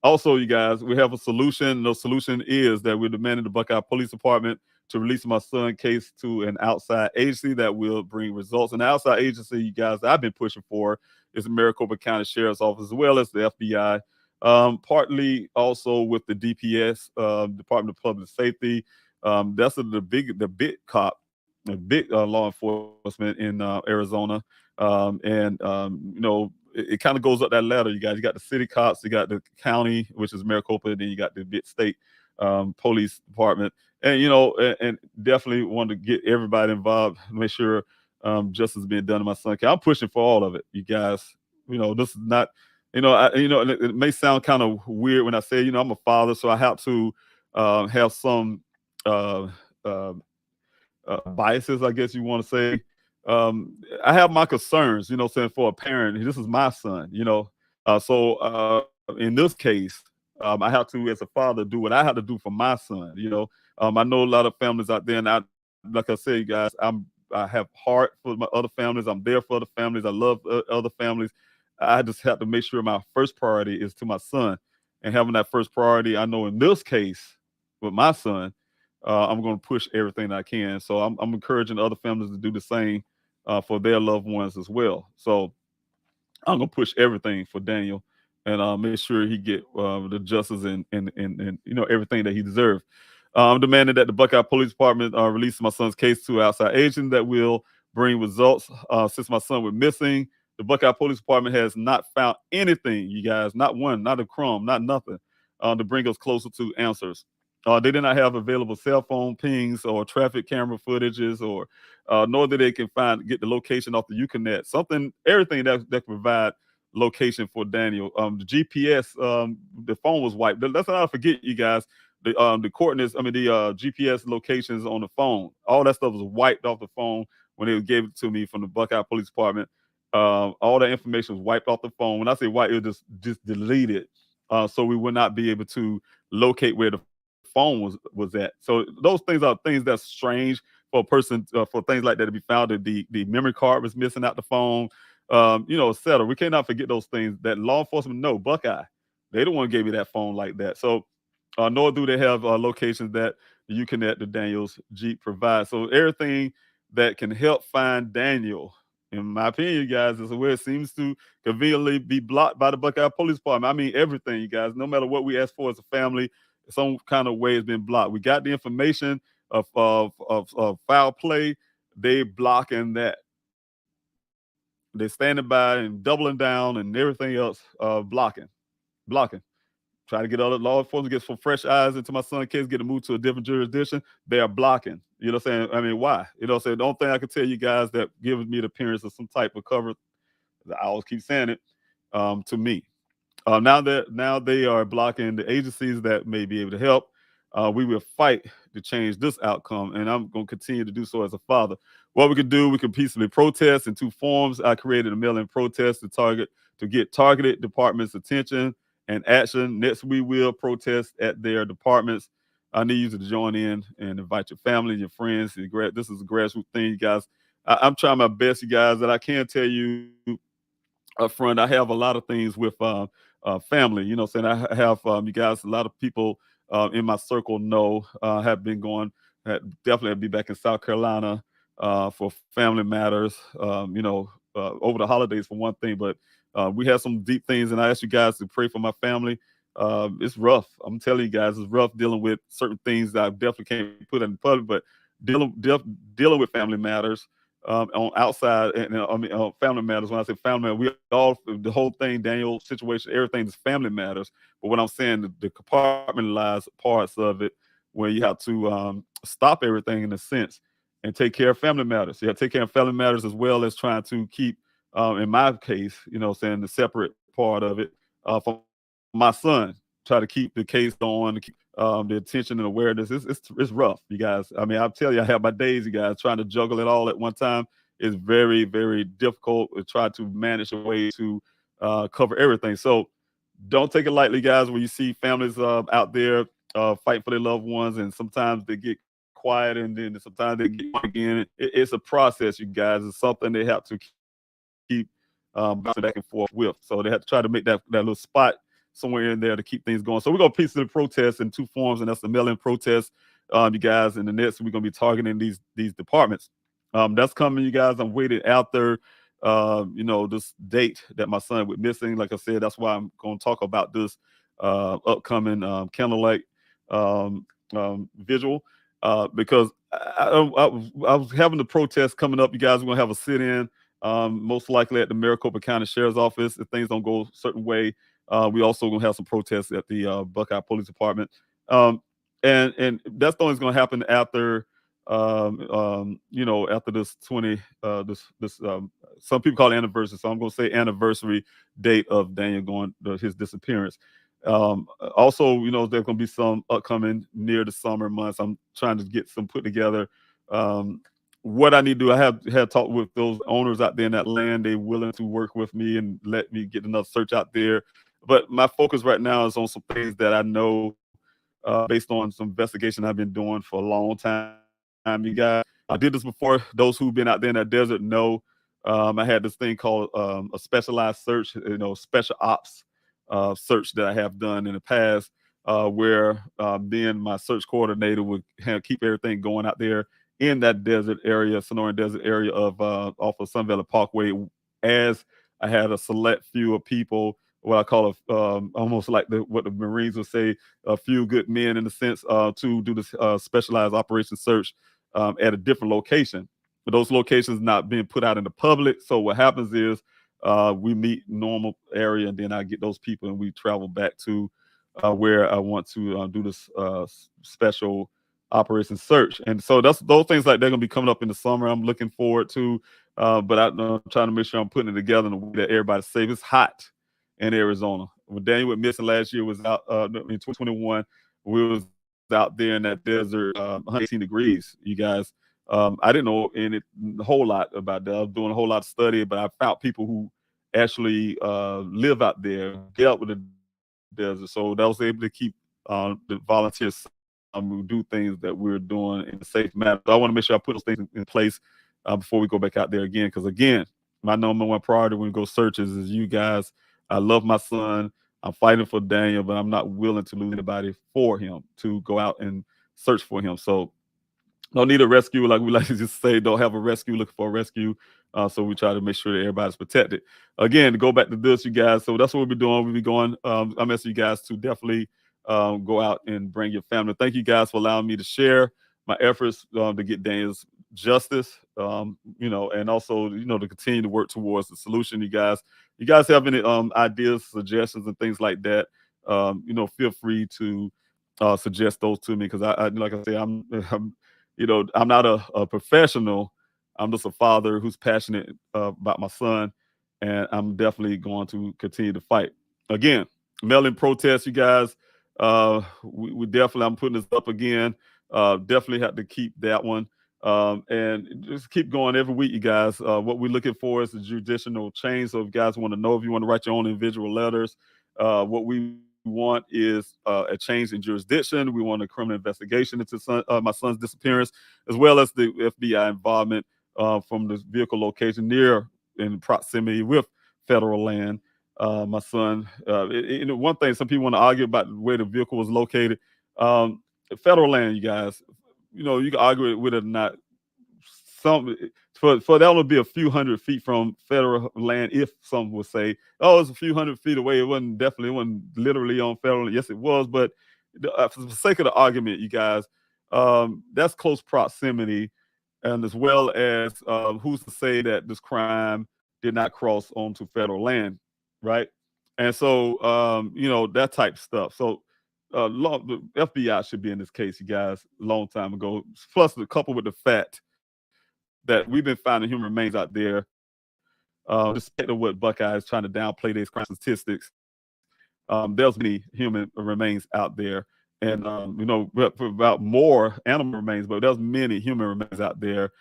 Also, you guys, we have a solution. The solution is that we're demanding the Buckeye Police Department to release my son's case to an outside agency that will bring results. And the outside agency, you guys, I've been pushing for is the Maricopa County Sheriff's Office, as well as the FBI. Partly also with the DPS, Department of Public Safety. That's the big cop, the big law enforcement in Arizona. It kind of goes up that ladder. You guys, you got the city cops, you got the county, which is Maricopa, and then you got the big state police department. And, and definitely want to get everybody involved, make sure justice is being done to my son. I'm pushing for all of it, you guys. This is not, it may sound kind of weird when I say, I'm a father, so I have to have some biases, I guess you want to say. I have my concerns, saying for a parent, this is my son, so in this case, I have to, as a father, do what I have to do for my son. I know a lot of families out there, and like I said, you guys, I have heart for my other families. I'm there for other families. I love other families. I just have to make sure my first priority is to my son, and having that first priority, I know in this case with my son, I'm going to push everything I can. So I'm encouraging other families to do the same for their loved ones as well. So I'm going to push everything for Daniel and make sure he get the justice and everything that he deserves. I'm demanding that the Buckeye Police Department release my son's case to an outside agent that will bring results. Since my son was missing, the Buckeye Police Department has not found anything, you guys, not one, not a crumb, not nothing, to bring us closer to answers. They did not have available cell phone pings or traffic camera footages, or nor that they can get the location off the Uconnect. Everything that can provide location for Daniel. The GPS, the phone was wiped. Let's not forget, you guys, the coordinates. The GPS locations on the phone. All that stuff was wiped off the phone when they gave it to me from the Buckeye Police Department. All that information was wiped off the phone. When I say wiped, it was just deleted, so we would not be able to locate where the phone was at. So those things are things that's strange for a person, for things like that to be found. The memory card was missing out the phone, et cetera. We cannot forget those things that law enforcement know. Buckeye, they don't want to give me that phone like that. So nor do they have locations that you can at the Daniel's Jeep provide. So everything that can help find Daniel, in my opinion, you guys, is where it seems to conveniently be blocked by the Buckeye Police Department. Everything, you guys, no matter what we ask for as a family, some kind of way has been blocked. We got the information of foul play. They blocking that. They're standing by and doubling down and everything else, blocking. try to get other law enforcement, get some fresh eyes into my son's case, get him moved to a different jurisdiction. They are blocking. You know what I'm saying? I mean, why? You know what I'm saying? The only thing I can tell you guys that gives me the appearance of some type of cover, I always keep saying it, to me. Now they are blocking the agencies that may be able to help. We will fight to change this outcome, and I'm going to continue to do so as a father. What we could do, we could peacefully protest in two forms. I created a mail-in protest to get targeted departments' attention and action. Next, we will protest at their departments. I need you to join in and invite your family, your friends. This is a grassroots thing, you guys. I'm trying my best, you guys, that I can tell you up front. I have a lot of things with family. You know what I'm saying? I have, you guys, a lot of people in my circle know, have been going, definitely have to be back in South Carolina for family matters, over the holidays for one thing. But we have some deep things, and I ask you guys to pray for my family. It's rough. I'm telling you guys, it's rough dealing with certain things that I definitely can't put in the public, but dealing with family matters. On outside, and family matters. When I say family matters, we all, the whole thing, Daniel situation, everything is family matters. But what I'm saying, the compartmentalized parts of it, where you have to stop everything in a sense and take care of family matters. You have to take care of family matters as well as trying to keep, in my case, the separate part of it for my son. Try to keep the case going, to keep the attention and awareness. It's rough, you guys. I mean, I'll tell you, I have my days, you guys. Trying to juggle it all at one time is very, very difficult. To try to manage a way to cover everything. So don't take it lightly, guys. When you see families out there fighting for their loved ones, and sometimes they get quiet, and then sometimes they get on again. It's a process, you guys. It's something they have to keep bouncing back and forth with. So they have to try to make that little spot somewhere in there to keep things going. So we're going to piece the protest in two forms, and that's the mail-in protest, you guys. And the next, we're going to be targeting these departments. That's coming, you guys. I'm waiting out there, this date that my son went missing. Like I said, that's why I'm going to talk about this upcoming Candlelight Vigil, because I was having the protest coming up, you guys. We're going to have a sit-in, most likely at the Maricopa County Sheriff's Office if things don't go a certain way. We also gonna have some protests at the Buckeye Police Department, and that's only going to happen after, after this some people call it anniversary, so I'm going to say anniversary date of Daniel his disappearance. Also, there's going to be some upcoming near the summer months. I'm trying to get some put together. What I need to do, I had talked with those owners out there in that land. They're willing to work with me and let me get another search out there. But my focus right now is on some things that I know, based on some investigation I've been doing for a long time. You guys, I did this before. Those who've been out there in that desert know. I had this thing called a specialized search, special ops search that I have done in the past, where being my search coordinator would keep everything going out there in that desert area, Sonoran Desert area of off of Sun Valley Parkway, as I had a select few of people, what I call almost like what the Marines would say, a few good men in a sense, to do this specialized operation search at a different location. But those locations not being put out in the public. So what happens is we meet normal area, and then I get those people and we travel back to where I want to do this special operation search. And so those things like they're gonna be coming up in the summer. I'm looking forward to, but I'm trying to make sure I'm putting it together in a way that everybody's safe. It's hot in Arizona. When Daniel went missing last year, was out in 2021. We was out there in that desert, 118 degrees. You guys, I didn't know a whole lot about that. I was doing a whole lot of study, but I found people who actually live out there, get out with the desert. So that was able to keep the volunteers who do things that we're doing in a safe manner. So I want to make sure I put those things in place before we go back out there again. Because again, my number one priority when we go searches is you guys. I love my son. I'm fighting for Daniel, but I'm not willing to lose anybody for him to go out and search for him. So don't need a rescue, like we like to just say, don't have a rescue, looking for a rescue. So we try to make sure that everybody's protected. Again, to go back to this, you guys, so that's what we'll be doing. We'll be going, I'm asking you guys to definitely go out and bring your family. Thank you guys for allowing me to share my efforts to get Daniel's justice, and also, to continue to work towards the solution. You guys have any ideas, suggestions, and things like that, you know, feel free to suggest those to me, because I like I say, I'm you know, I'm not a professional. I'm just a father who's passionate about my son, and I'm definitely going to continue to fight. Again, mail-in protests, you guys. We definitely, I'm putting this up again. Definitely have to keep that one. And just keep going every week, you guys. What we're looking for is a judicial change. So if you guys want to know, if you want to write your own individual letters, what we want is a change in jurisdiction. We want a criminal investigation into my son's disappearance, as well as the FBI involvement from the vehicle location near in proximity with federal land. My son, one thing some people want to argue about where the vehicle was located. Federal land, you guys. You know, you can argue with it or not. Some for that would be a few hundred feet from federal land. If some would say, "Oh, it's a few hundred feet away," it wasn't literally on federal land. Yes, it was, but for the sake of the argument, you guys, that's close proximity, and as well as who's to say that this crime did not cross onto federal land, right? And so, you know, that type of stuff. So, the FBI should be in this case, you guys, a long time ago. Plus, coupled with the fact that we've been finding human remains out there, despite of what Buckeye is trying to downplay these crime statistics. There's many human remains out there, and you know, about more animal remains, but there's many human remains out there.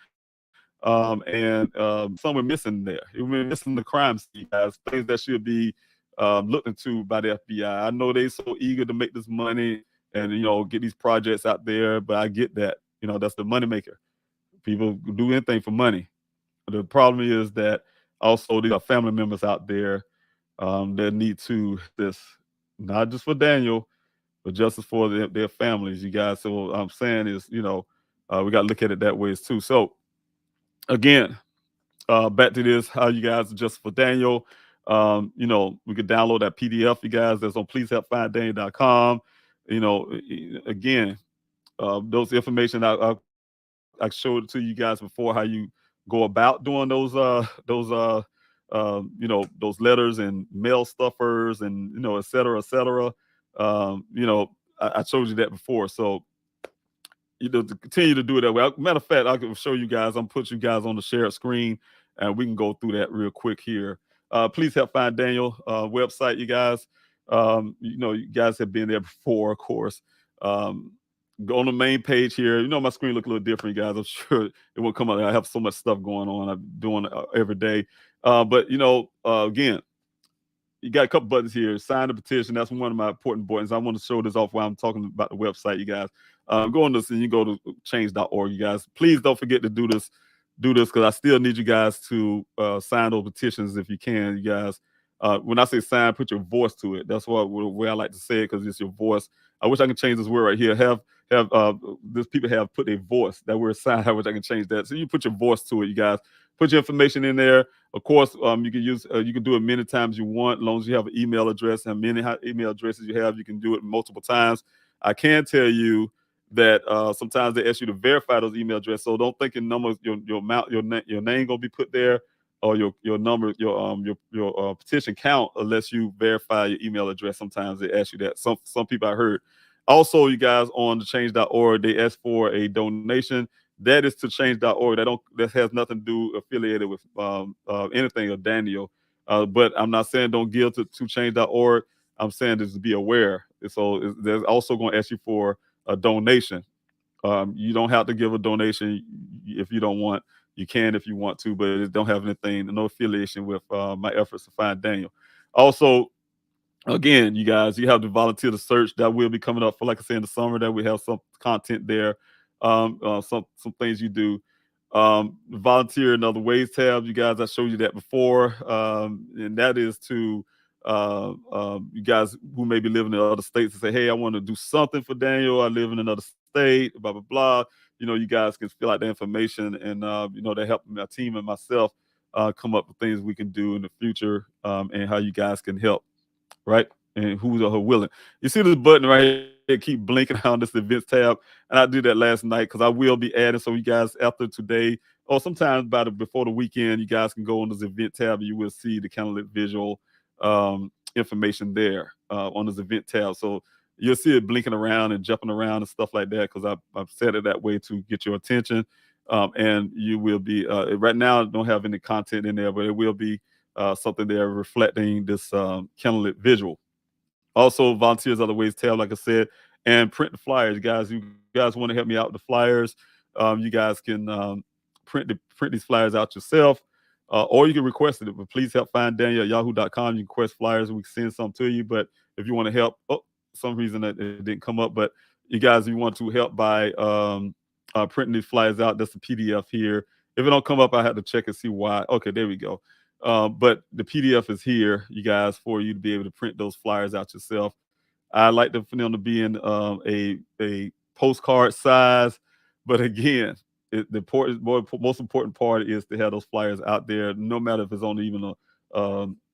And some were missing there. We're missing the crime scene, guys. Things that should be looked into by the FBI. I know they're so eager to make this money and, you know, get these projects out there, but I get that. You know, that's the moneymaker. People do anything for money. The problem is that also there are family members out there that need to this, not just for Daniel, but justice for their families, you guys. So what I'm saying is, you know, we got to look at it that way too. So again, back to this, how you guys just for Daniel. You know, we could download that PDF, you guys, that's on pleasehelpfinddaniel.com. You know, again, those information I showed it to you guys before, how you go about doing those you know, those letters and mail stuffers and, you know, et cetera, et cetera. You know, I showed you that before. So, you know, to continue to do it that way. Matter of fact, I can show you guys, I'm put you guys on the shared screen and we can go through that real quick here. Please help find Daniel website, you guys. You know, you guys have been there before, of course. Go on the main page here. You know, my screen look a little different, you guys. I'm sure it won't come out. I have so much stuff going on. I'm doing it every day. But, you know, again, you got a couple buttons here. Sign the petition. That's one of my important buttons. I want to show this off while I'm talking about the website, you guys. Go on this and you go to change.org, you guys. Please don't forget to do this because I still need you guys to sign those petitions if you can, you guys. When I say sign, put your voice to it. That's what way I like to say it, because it's your voice. I wish I could change this word right here. Have these people have put a voice. That word sign. I wish I can change that. So you put your voice to it, you guys. Put your information in there. Of course, you can use you can do it many times you want, as long as you have an email address. And many email addresses you have, you can do it multiple times. I can tell you that sometimes they ask you to verify those email addresses. So don't think your number, your name gonna be put there, or your number, your petition count, unless you verify your email address. Sometimes they ask you that. Some people I heard. Also, you guys on the change.org, they ask for a donation. That is to change.org. That has nothing to do affiliated with anything of Daniel. But I'm not saying don't give to change.org. I'm saying just to be aware. So they're also going to ask you for a donation. You don't have to give a donation if you don't want. You can if you want to, but it don't have anything, no affiliation with my efforts to find Daniel. Also, again, you guys, you have to volunteer to search. That will be coming up for, like I said, in the summer. That we have some content there. Some things you do. Volunteer in other ways tab, you guys. I showed you that before, and that is to you guys who may be living in other states and say, hey, I want to do something for Daniel. I live in another state, blah blah blah. You know, you guys can fill out the information, and you know, they help my team and myself come up with things we can do in the future, and how you guys can help, right? And who's or who willing. You see this button right here, keep blinking on this events tab. And I did that last night because I will be adding. So you guys, after today, or sometimes before the weekend, you guys can go on this event tab and you will see the Candlelight Vigil information there on this event tab. So you'll see it blinking around and jumping around and stuff like that, because I've set it that way to get your attention. And you will be, right now, I don't have any content in there, but it will be something there reflecting this Candlelight Vigil. Also, volunteers other ways tab, like I said, and print the flyers, guys. You guys want to help me out with the flyers? You guys can print these flyers out yourself, or you can request it. But please help find Daniel at yahoo.com. You can request flyers, we can send some to you. But if you want to help, some reason that it didn't come up, but you guys, you want to help by printing these flyers out. That's the PDF here. If it don't come up, I have to check and see why. Okay, there we go. But the PDF is here, you guys, for you to be able to print those flyers out yourself. I like for them to be in a postcard size, but again, most important part is to have those flyers out there, no matter if it's on even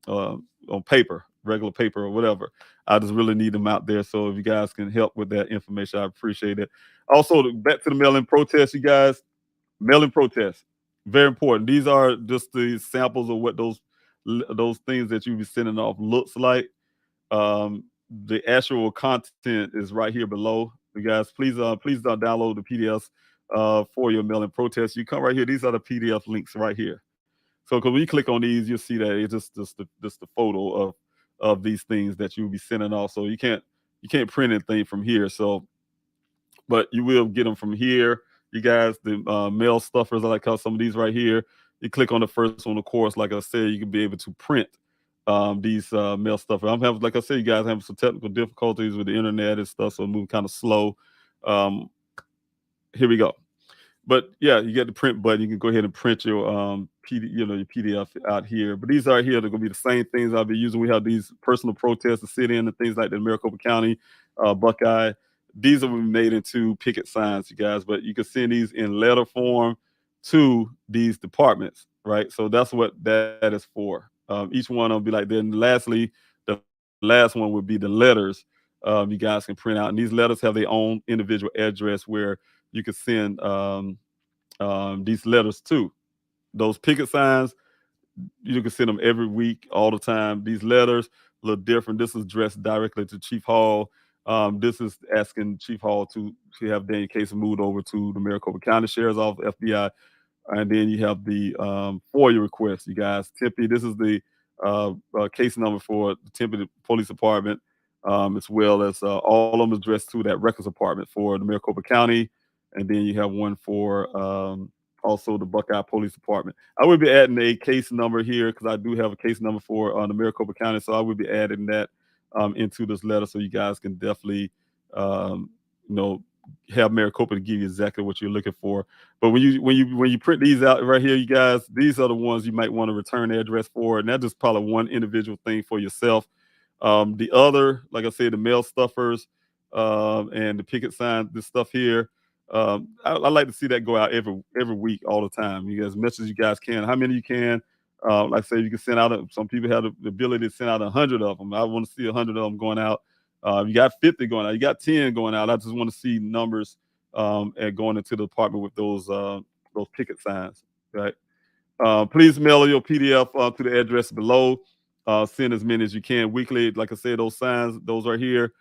on paper, regular paper or whatever. I just really need them out there. So if you guys can help with that information, I appreciate it. Also, back to the mail-in protest, you guys. Mail-in protest, very important. These are just the samples of what those things that you be sending off looks like. The actual content is right here below. You guys, please download the PDFs for your mail-in protest. You come right here. These are the PDF links right here. So, because when you click on these, you'll see that it's just the photo of these things that you'll be sending off. So you can't print anything from here. So, but you will get them from here. You guys, the mail stuffers, I like how some of these right here. You click on the first one, of course, like I said, you can be able to print these mail stuffers. I'm having, like I said, you guys having some technical difficulties with the internet and stuff, so moving kind of slow. Here we go. But yeah, you get the print button. You can go ahead and print your your PDF out here. But these are here. They're gonna be the same things I'll be using. We have these personal protests to sit in and things like that in Maricopa County, Buckeye. These are made into picket signs, you guys. But you can send these in letter form to these departments, right? So that's what that is for. Each one will be like that. And lastly, the last one would be the letters. You guys can print out, and these letters have their own individual address where you can send these letters to. Those picket signs, you can send them every week, all the time. These letters, a little different. This is addressed directly to Chief Hall. This is asking Chief Hall to have Daniel case moved over to the Maricopa County Sheriff's Office, FBI. And then you have the FOIA request, you guys. Tempe, this is the case number for the Tempe Police Department, as well as all of them addressed to that records department for the Maricopa County. And then you have one for also the Buckeye Police Department. I will be adding a case number here because I do have a case number for the Maricopa County, so I will be adding that into this letter, so you guys can definitely, have Maricopa to give you exactly what you're looking for. But when you print these out right here, you guys, these are the ones you might want to return the address for, and that's just probably one individual thing for yourself. The other, like I said, the mail stuffers and the picket sign, this stuff here. I like to see that go out every week, all the time. You guys, as much as you guys can, how many you can. Like I say, you can send out. Some people have the ability to send out 100 of them. I want to see 100 of them going out. You got 50 going out. You got 10 going out. I just want to see numbers and going into the department with those picket signs. Right. Please mail your PDF to the address below. Send as many as you can weekly. Like I said, those signs, those are here.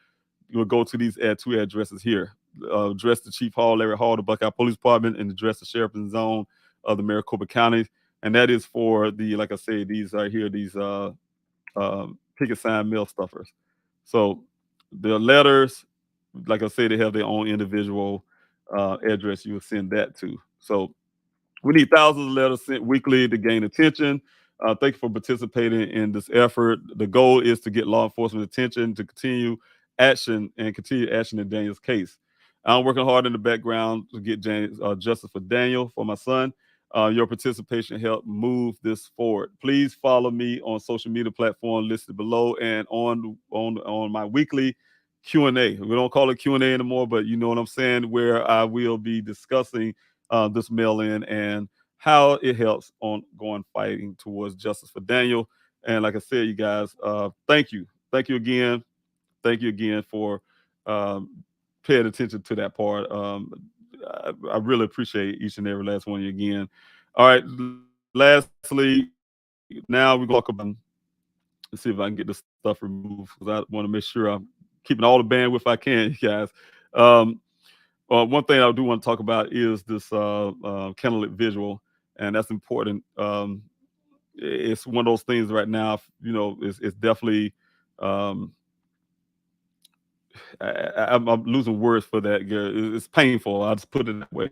You'll go to these two addresses here. Address to Chief Hall, Larry Hall, the Buckeye Police Department, and address the Sheriff and Zone of the Maricopa County. And that is for the, like I say, these are here, these picket sign mail stuffers. So the letters, like I say, they have their own individual address you will send that to. So we need thousands of letters sent weekly to gain attention. Thank you for participating in this effort. The goal is to get law enforcement attention, to continue action in Daniel's case. I'm working hard in the background to get justice for Daniel, for my son. Your participation helped move this forward. Please follow me on social media platform listed below and on my weekly Q&A. We don't call it Q&A anymore, but you know what I'm saying, where I will be discussing this mail-in and how it helps on fighting towards justice for Daniel. And like I said, you guys, thank you. Thank you again. Thank you again for paying attention to that part. I really appreciate each and every last one of you again. All right. Lastly, now we go. Let's see if I can get this stuff removed because I want to make sure I'm keeping all the bandwidth I can, you guys. Um, One thing I do want to talk about is this Candlelight Vigil, and that's important. It's one of those things right now. It's definitely. Um, I'm losing words for that. It's painful. I'll just put it that way.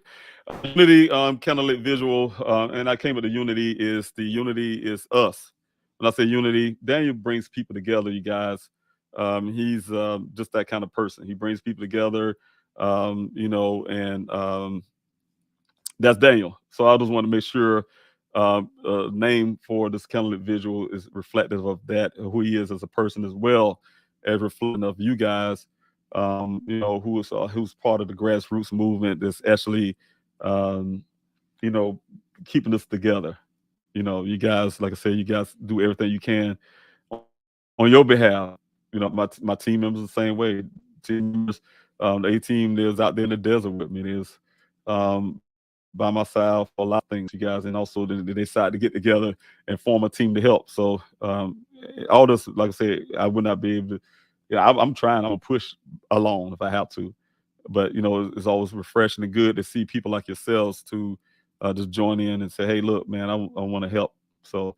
Unity, Candlelight Visual, and I came with the unity is us. When I say unity, Daniel brings people together. You guys, he's just that kind of person. He brings people together. And that's Daniel. So I just want to make sure name for this Candlelight Visual is reflective of that, who he is as a person, as well as reflecting of you guys, who's part of the grassroots movement that's actually, um, you know, keeping us together. You guys, like I said, you guys do everything you can on your behalf. My team members the same way. Team members, the A team that's out there in the desert with me. There's by myself for a lot of things, you guys, and also they decide to get together and form a team to help. So all this, like I said, I would not be able to. Yeah, I'm trying. I'm gonna push alone if I have to, but it's always refreshing and good to see people like yourselves to just join in and say, hey, look, man, I want to help. So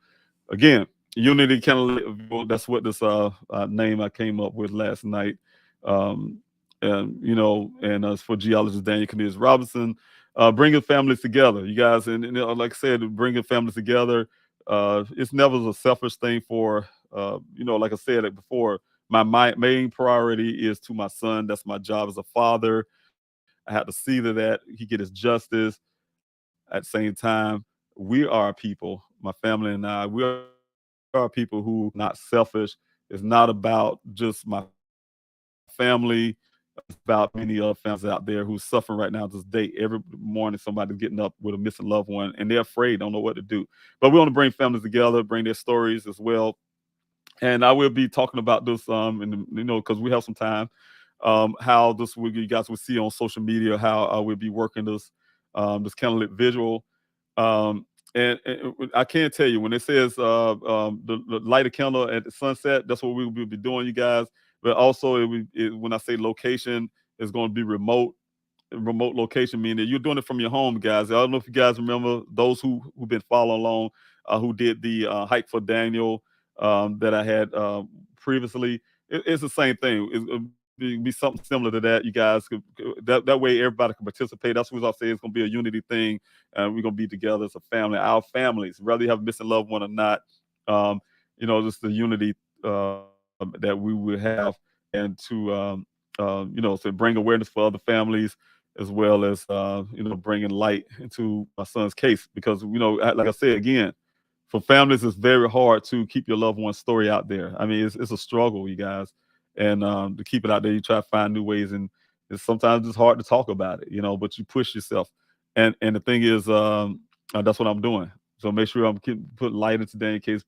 again, unity kind of, that's what this name I came up with last night. And as for Geologist Daniel Cornelius Robinson, bringing families together, you guys, and like I said, bringing families together. It's never a selfish thing for, like I said it before, my main priority is to my son. That's my job as a father. I have to see that he get his justice. At the same time, we are people, my family and I, we are people who not selfish. It's not about just my family. It's about many other families out there who's suffering right now. This day, every morning, somebody's getting up with a missing loved one, and they're afraid, don't know what to do. But we want to bring families together, bring their stories as well. And I will be talking about this, because we have some time. How this will, you guys will see on social media how I will be working this Candlelit Visual. And I can tell you when it says the light a candle at the sunset, that's what we will be doing, you guys. But also, when I say location, it's going to be remote location, meaning you're doing it from your home, guys. I don't know if you guys remember those who've been following along, who did the hike for Daniel that I had previously. It's the same thing. It'll be something similar to that. You guys that way everybody can participate. That's what I say. It's going to be a unity thing, and we're going to be together as a family. Our families, whether you have a missing loved one or not, just the unity that we will have, and to to bring awareness for other families, as well as bringing light into my son's case, because like I said again, for families it's very hard to keep your loved one's story out there. I mean, it's a struggle, you guys, and to keep it out there, you try to find new ways, and sometimes it's hard to talk about it, but you push yourself, and the thing is, that's what I'm doing. So make sure I'm putting light into Daniel case,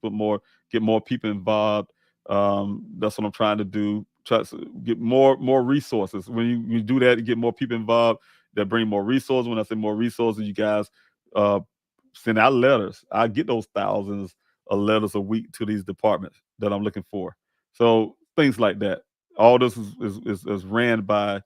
get more people involved. That's what I'm trying to do. Try to get more resources. When you do that, you get more people involved that bring more resources. When I say more resources, you guys send out letters. I get those thousands of letters a week to these departments that I'm looking for. So things like that. All this is ran by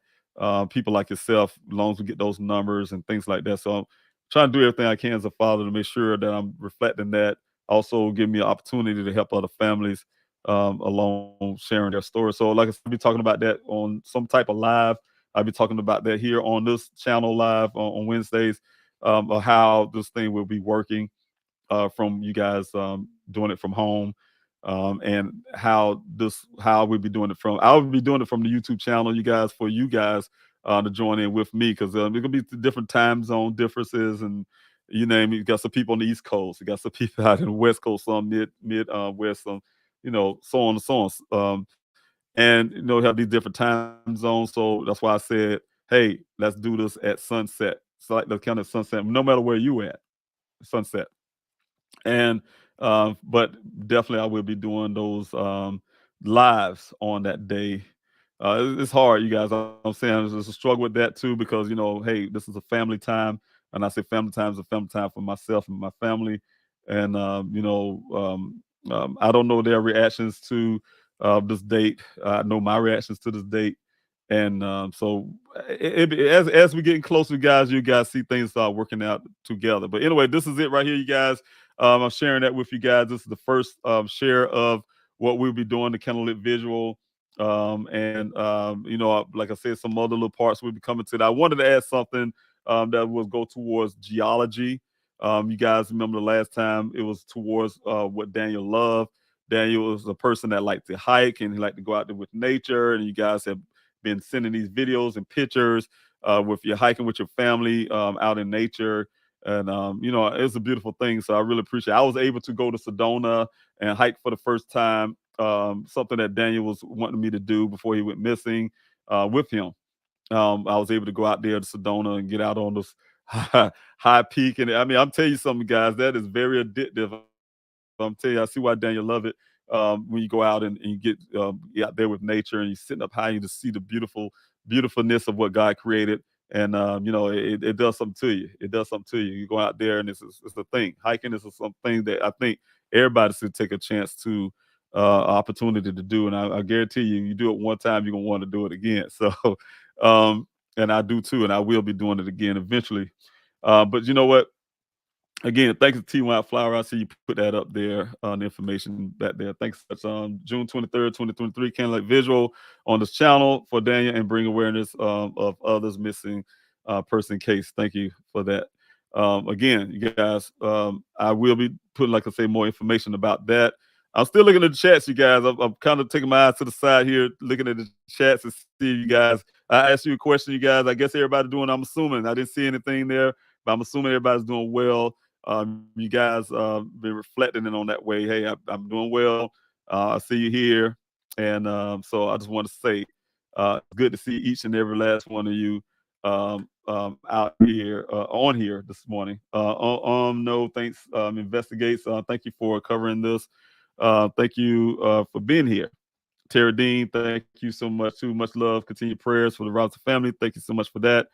people like yourself, as long as we get those numbers and things like that. So I'm trying to do everything I can as a father to make sure that I'm reflecting that. Also give me an opportunity to help other families along sharing their story. So like I said, I'll be talking about that on some type of live. I'll be talking about that here on this channel live on Wednesdays, of how this thing will be working from you guys doing it from home, and how we'll be doing it from. I'll be doing it from the YouTube channel, you guys, for you guys to join in with me, because there's gonna be different time zone differences, and you name it. You got some people on the East Coast, you got some people out in the West Coast, some mid West, some so on and so on. And have these different time zones. So that's why I said, hey, let's do this at sunset. So like the kind of sunset, no matter where you at, sunset. And but definitely I will be doing those lives on that day. It's hard, you guys. I'm saying there's a struggle with that too, because hey, this is a family time, and I say family time is a family time for myself and my family. And I don't know their reactions to this date. I know my reactions to this date. And so as we getting closer, guys, you guys see things start working out together. But anyway, this is it right here, you guys. I'm sharing that with you guys. This is the first share of what we'll be doing, the Candlelight Vigil. Like I said, some other little parts will be coming to that. I wanted to add something that will go towards geology. You guys remember the last time it was towards what Daniel loved. Daniel was a person that liked to hike and he liked to go out there with nature. And you guys have been sending these videos and pictures with your hiking with your family out in nature. And, it's a beautiful thing. So I really appreciate it. I was able to go to Sedona and hike for the first time, something that Daniel was wanting me to do before he went missing with him. I was able to go out there to Sedona and get out on this high peak. And I mean, I'm telling you something, guys, that is very addictive. I'm telling you, I see why Daniel love it. When you go out and you get out there with nature and you're sitting up high, you just see the beautifulness of what God created. And it does something to you. It does something to you. You go out there and it's a thing. Hiking is something that I think everybody should take a chance to opportunity to do. And I guarantee you do it one time, you're gonna want to do it again. So and I do too, and I will be doing it again eventually. But you know what? Again, thanks to T White Flower. I see you put that up there on the information back there. Thanks. That's June 23rd, 2023, Candlelight Visual on this channel for Daniel and bring awareness of others missing person case. Thank you for that. Again, you guys, I will be putting, like I say, more information about that. I'm still looking at the chats, you guys. I'm kind of taking my eyes to the side here, looking at the chats to see you guys. I asked you a question, you guys. I guess everybody's doing. I'm assuming I didn't see anything there, but I'm assuming everybody's doing well. You guys been reflecting it on that way. Hey, I'm doing well. I see you here. And so I just want to say it's good to see each and every last one of you out here on here this morning. No, thanks, Investigates. Thank you for covering this. Thank you for being here. Tara Dean, thank you so much too. Much love. Continued prayers for the Robinson family. Thank you so much for that.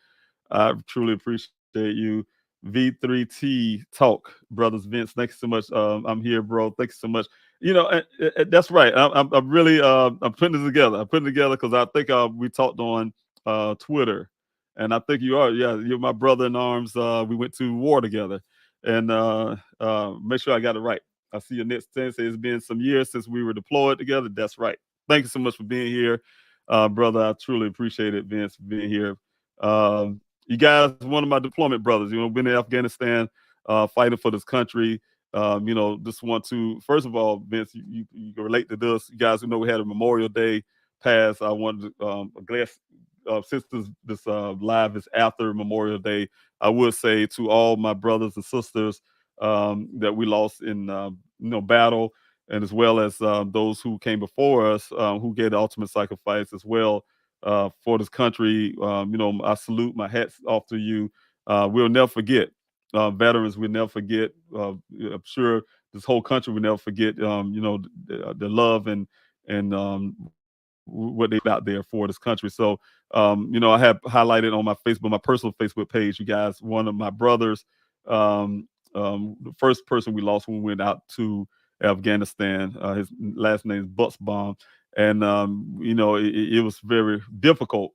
I truly appreciate you. V3T Talk, brothers Vince. Thank you so much. I'm here, bro. Thank you so much. That's right. I'm really I'm putting it together. I'm putting it together because I think we talked on Twitter, and I think you are. Yeah, you're my brother in arms. We went to war together, and make sure I got it right. I see your next 10 says it's been some years since we were deployed together. That's right. Thank you so much for being here, brother. I truly appreciate it, Vince, for being here. You guys, one of my deployment brothers, been in Afghanistan, fighting for this country. Just want to, first of all, Vince, you can relate to this. You guys who know we had a Memorial Day pass. I wanted to, since this live is after Memorial Day, I would say to all my brothers and sisters that we lost in, battle, and as well as those who came before us, who gave the ultimate sacrifice as well. For this country, I salute, my hats off to you. We'll never forget veterans. We'll never forget. I'm sure this whole country will never forget. The love and what they out there for this country. So, I have highlighted on my Facebook, my personal Facebook page, you guys. One of my brothers, the first person we lost when we went out to Afghanistan. His last name is Butzbaum. And it was very difficult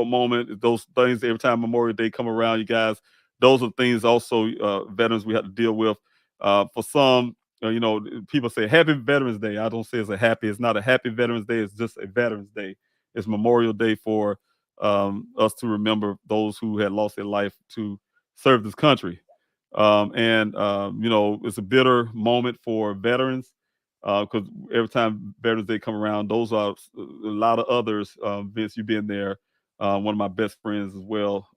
moment. Those things, every time Memorial Day come around, you guys, those are things also veterans we have to deal with. For some, people say Happy Veterans Day. I don't say it's not a Happy Veterans Day. It's just a Veterans Day. It's Memorial Day for us to remember those who had lost their life to serve this country. It's a bitter moment for veterans. Because every time Veterans Day come around, those are a lot of others. Vince, you've been there. One of my best friends as well,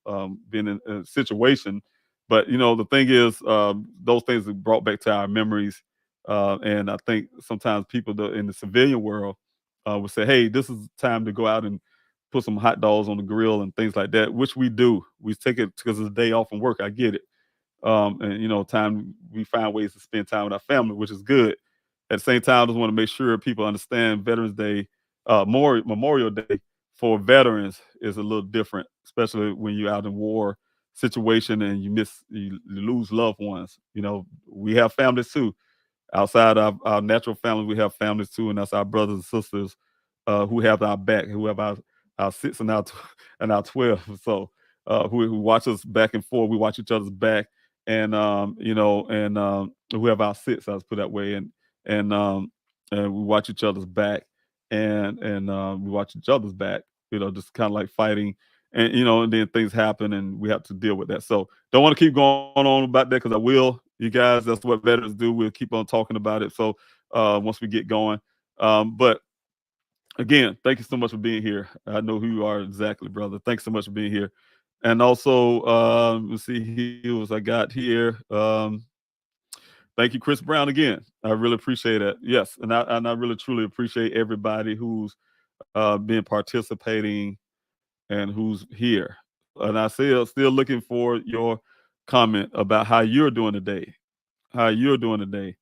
been in a situation. But, the thing is, those things are brought back to our memories. And I think sometimes people in the civilian world would say, hey, this is time to go out and put some hot dogs on the grill and things like that, which we do. We take it because it's a day off from work. I get it. Time we find ways to spend time with our family, which is good. At the same time, I just want to make sure people understand Veterans Day, Memorial Day for veterans is a little different, especially when you're out in war situation and you lose loved ones. We have families too. outside of our natural family, we have families too, and that's our brothers and sisters who have our back, who have our 6 and our 12. So who watch us back and forth. We watch each other's back, and who have our 6, let's put it that way, and we watch each other's back, and we watch each other's back. Just kind of like fighting, and and then things happen, and we have to deal with that. So don't want to keep going on about that because I will. You guys, that's what veterans do. We'll keep on talking about it. So once we get going, but again, thank you so much for being here. I know who you are exactly, brother. Thanks so much for being here. And also, let's see who else I got here. Thank you, Chris Brown, again. I really appreciate it. Yes, and I really truly appreciate everybody who's been participating and who's here. And I still looking for your comment about how you're doing today. How you're doing today,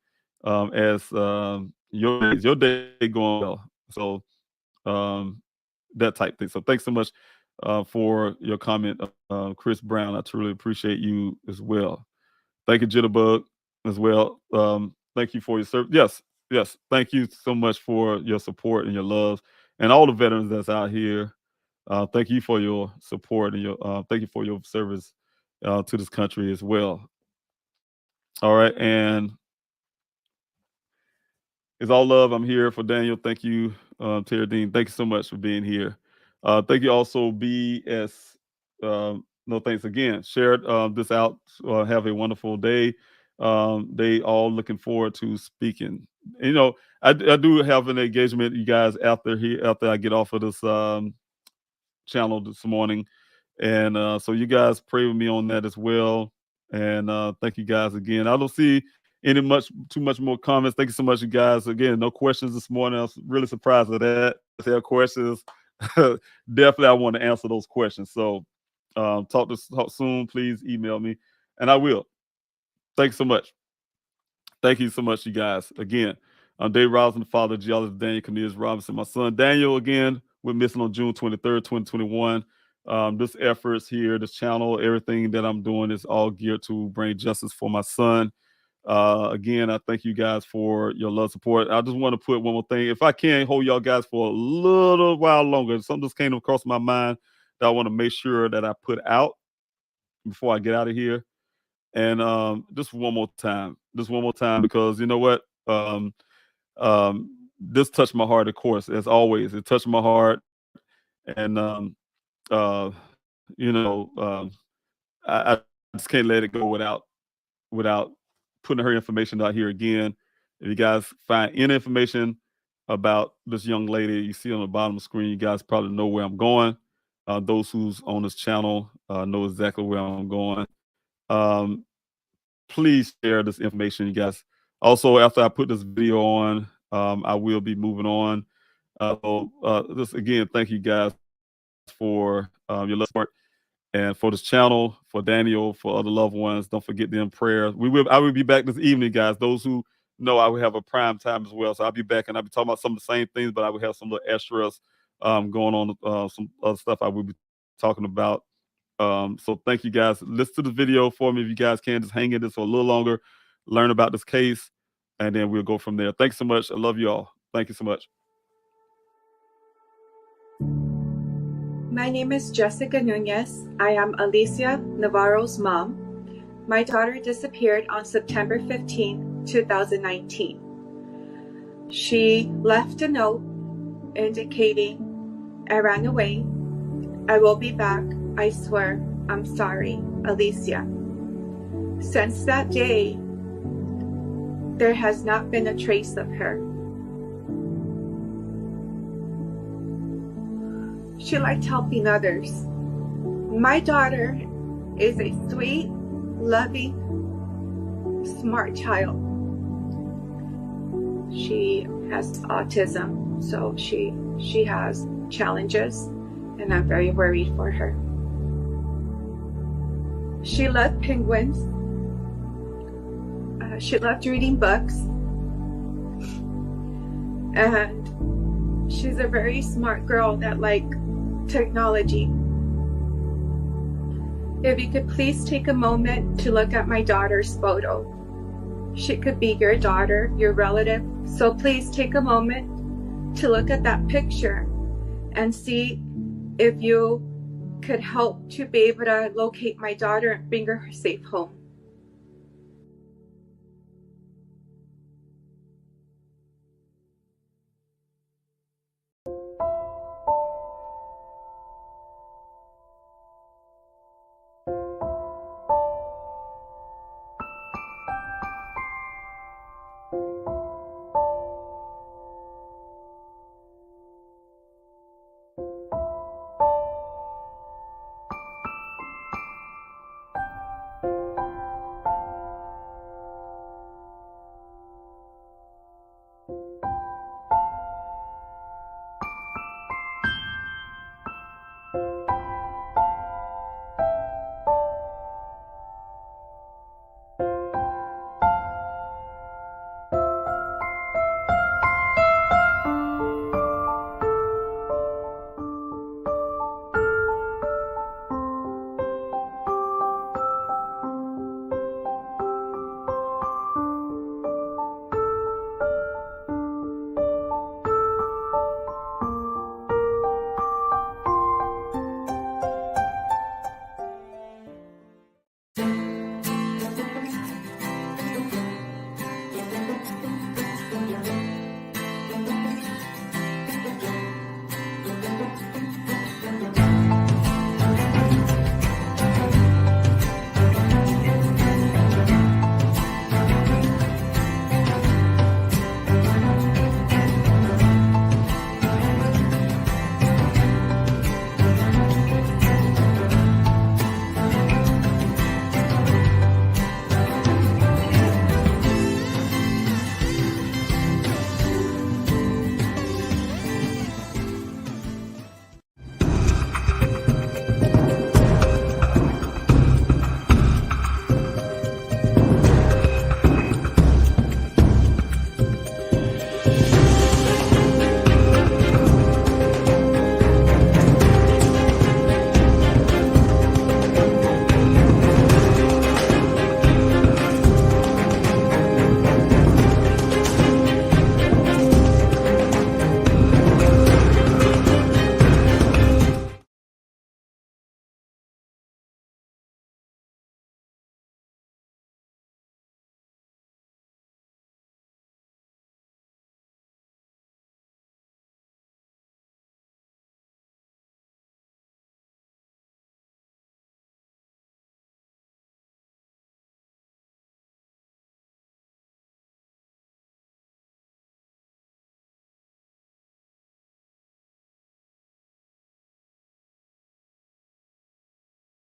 as your day going well. So that type thing. So thanks so much for your comment, Chris Brown. I truly appreciate you as well. Thank you, Jitterbug, as well. Thank you for your service. Yes. Thank you so much for your support and your love, and all the veterans that's out here. Thank you for your support and thank you for your service to this country as well. All right, and it's all love. I'm here for Daniel. Thank you, Terry Dean. Thank you so much for being here. Thank you also, BS. No, thanks again. Share this out. Have a wonderful day. They all looking forward to speaking. I do have an engagement, you guys, after I get off of this channel this morning, and so you guys pray with me on that as well. And thank you guys again. I don't see too much more comments. Thank you so much, you guys. Again, no questions this morning. I was really surprised at that. If there are questions, definitely I want to answer those questions. So talk soon. Please email me, and I will. Thanks so much. Thank you so much, you guys. Again, I'm Dave Robinson, the father of Geologist Daniel Cornelius Robinson. My son Daniel, again, went missing on June 23rd, 2021. This efforts here, this channel, everything that I'm doing is all geared to bring justice for my son. Again, I thank you guys for your love, support. I just want to put one more thing. If I can hold y'all guys for a little while longer, something just came across my mind that I want to make sure that I put out before I get out of here. And just one more time, because you know what? This touched my heart, of course, as always. It touched my heart, and I just can't let it go without putting her information out here again. If you guys find any information about this young lady you see on the bottom of the screen, you guys probably know where I'm going. Those who's on this channel know exactly where I'm going. Please share this information, you guys. Also, after I put this video on, I will be moving on. Just again, thank you guys for your love support, and for this channel, for Daniel, for other loved ones. Don't forget them prayers. I will be back this evening, guys. Those who know, I will have a prime time as well. So I'll be back, and I'll be talking about some of the same things, but I will have some little extras going on, some other stuff I will be talking about. So thank you guys. Listen to the video for me if you guys can. Just hang in this for a little longer, learn about this case, and then we'll go from there. Thanks so much. I love you all. Thank you so much. My name is Jessica Nunez. I am Alicia Navarro's mom. My daughter disappeared on September 15, 2019. She left a note indicating, "I ran away. I will be back. I swear, I'm sorry, Alicia." Since that day, there has not been a trace of her. She liked helping others. My daughter is a sweet, loving, smart child. She has autism, so she has challenges, and I'm very worried for her. She loved penguins. She loved reading books. And she's a very smart girl that liked technology. If you could please take a moment to look at my daughter's photo. She could be your daughter, your relative. So please take a moment to look at that picture and see if you could help to be able to locate my daughter and bring her safe home.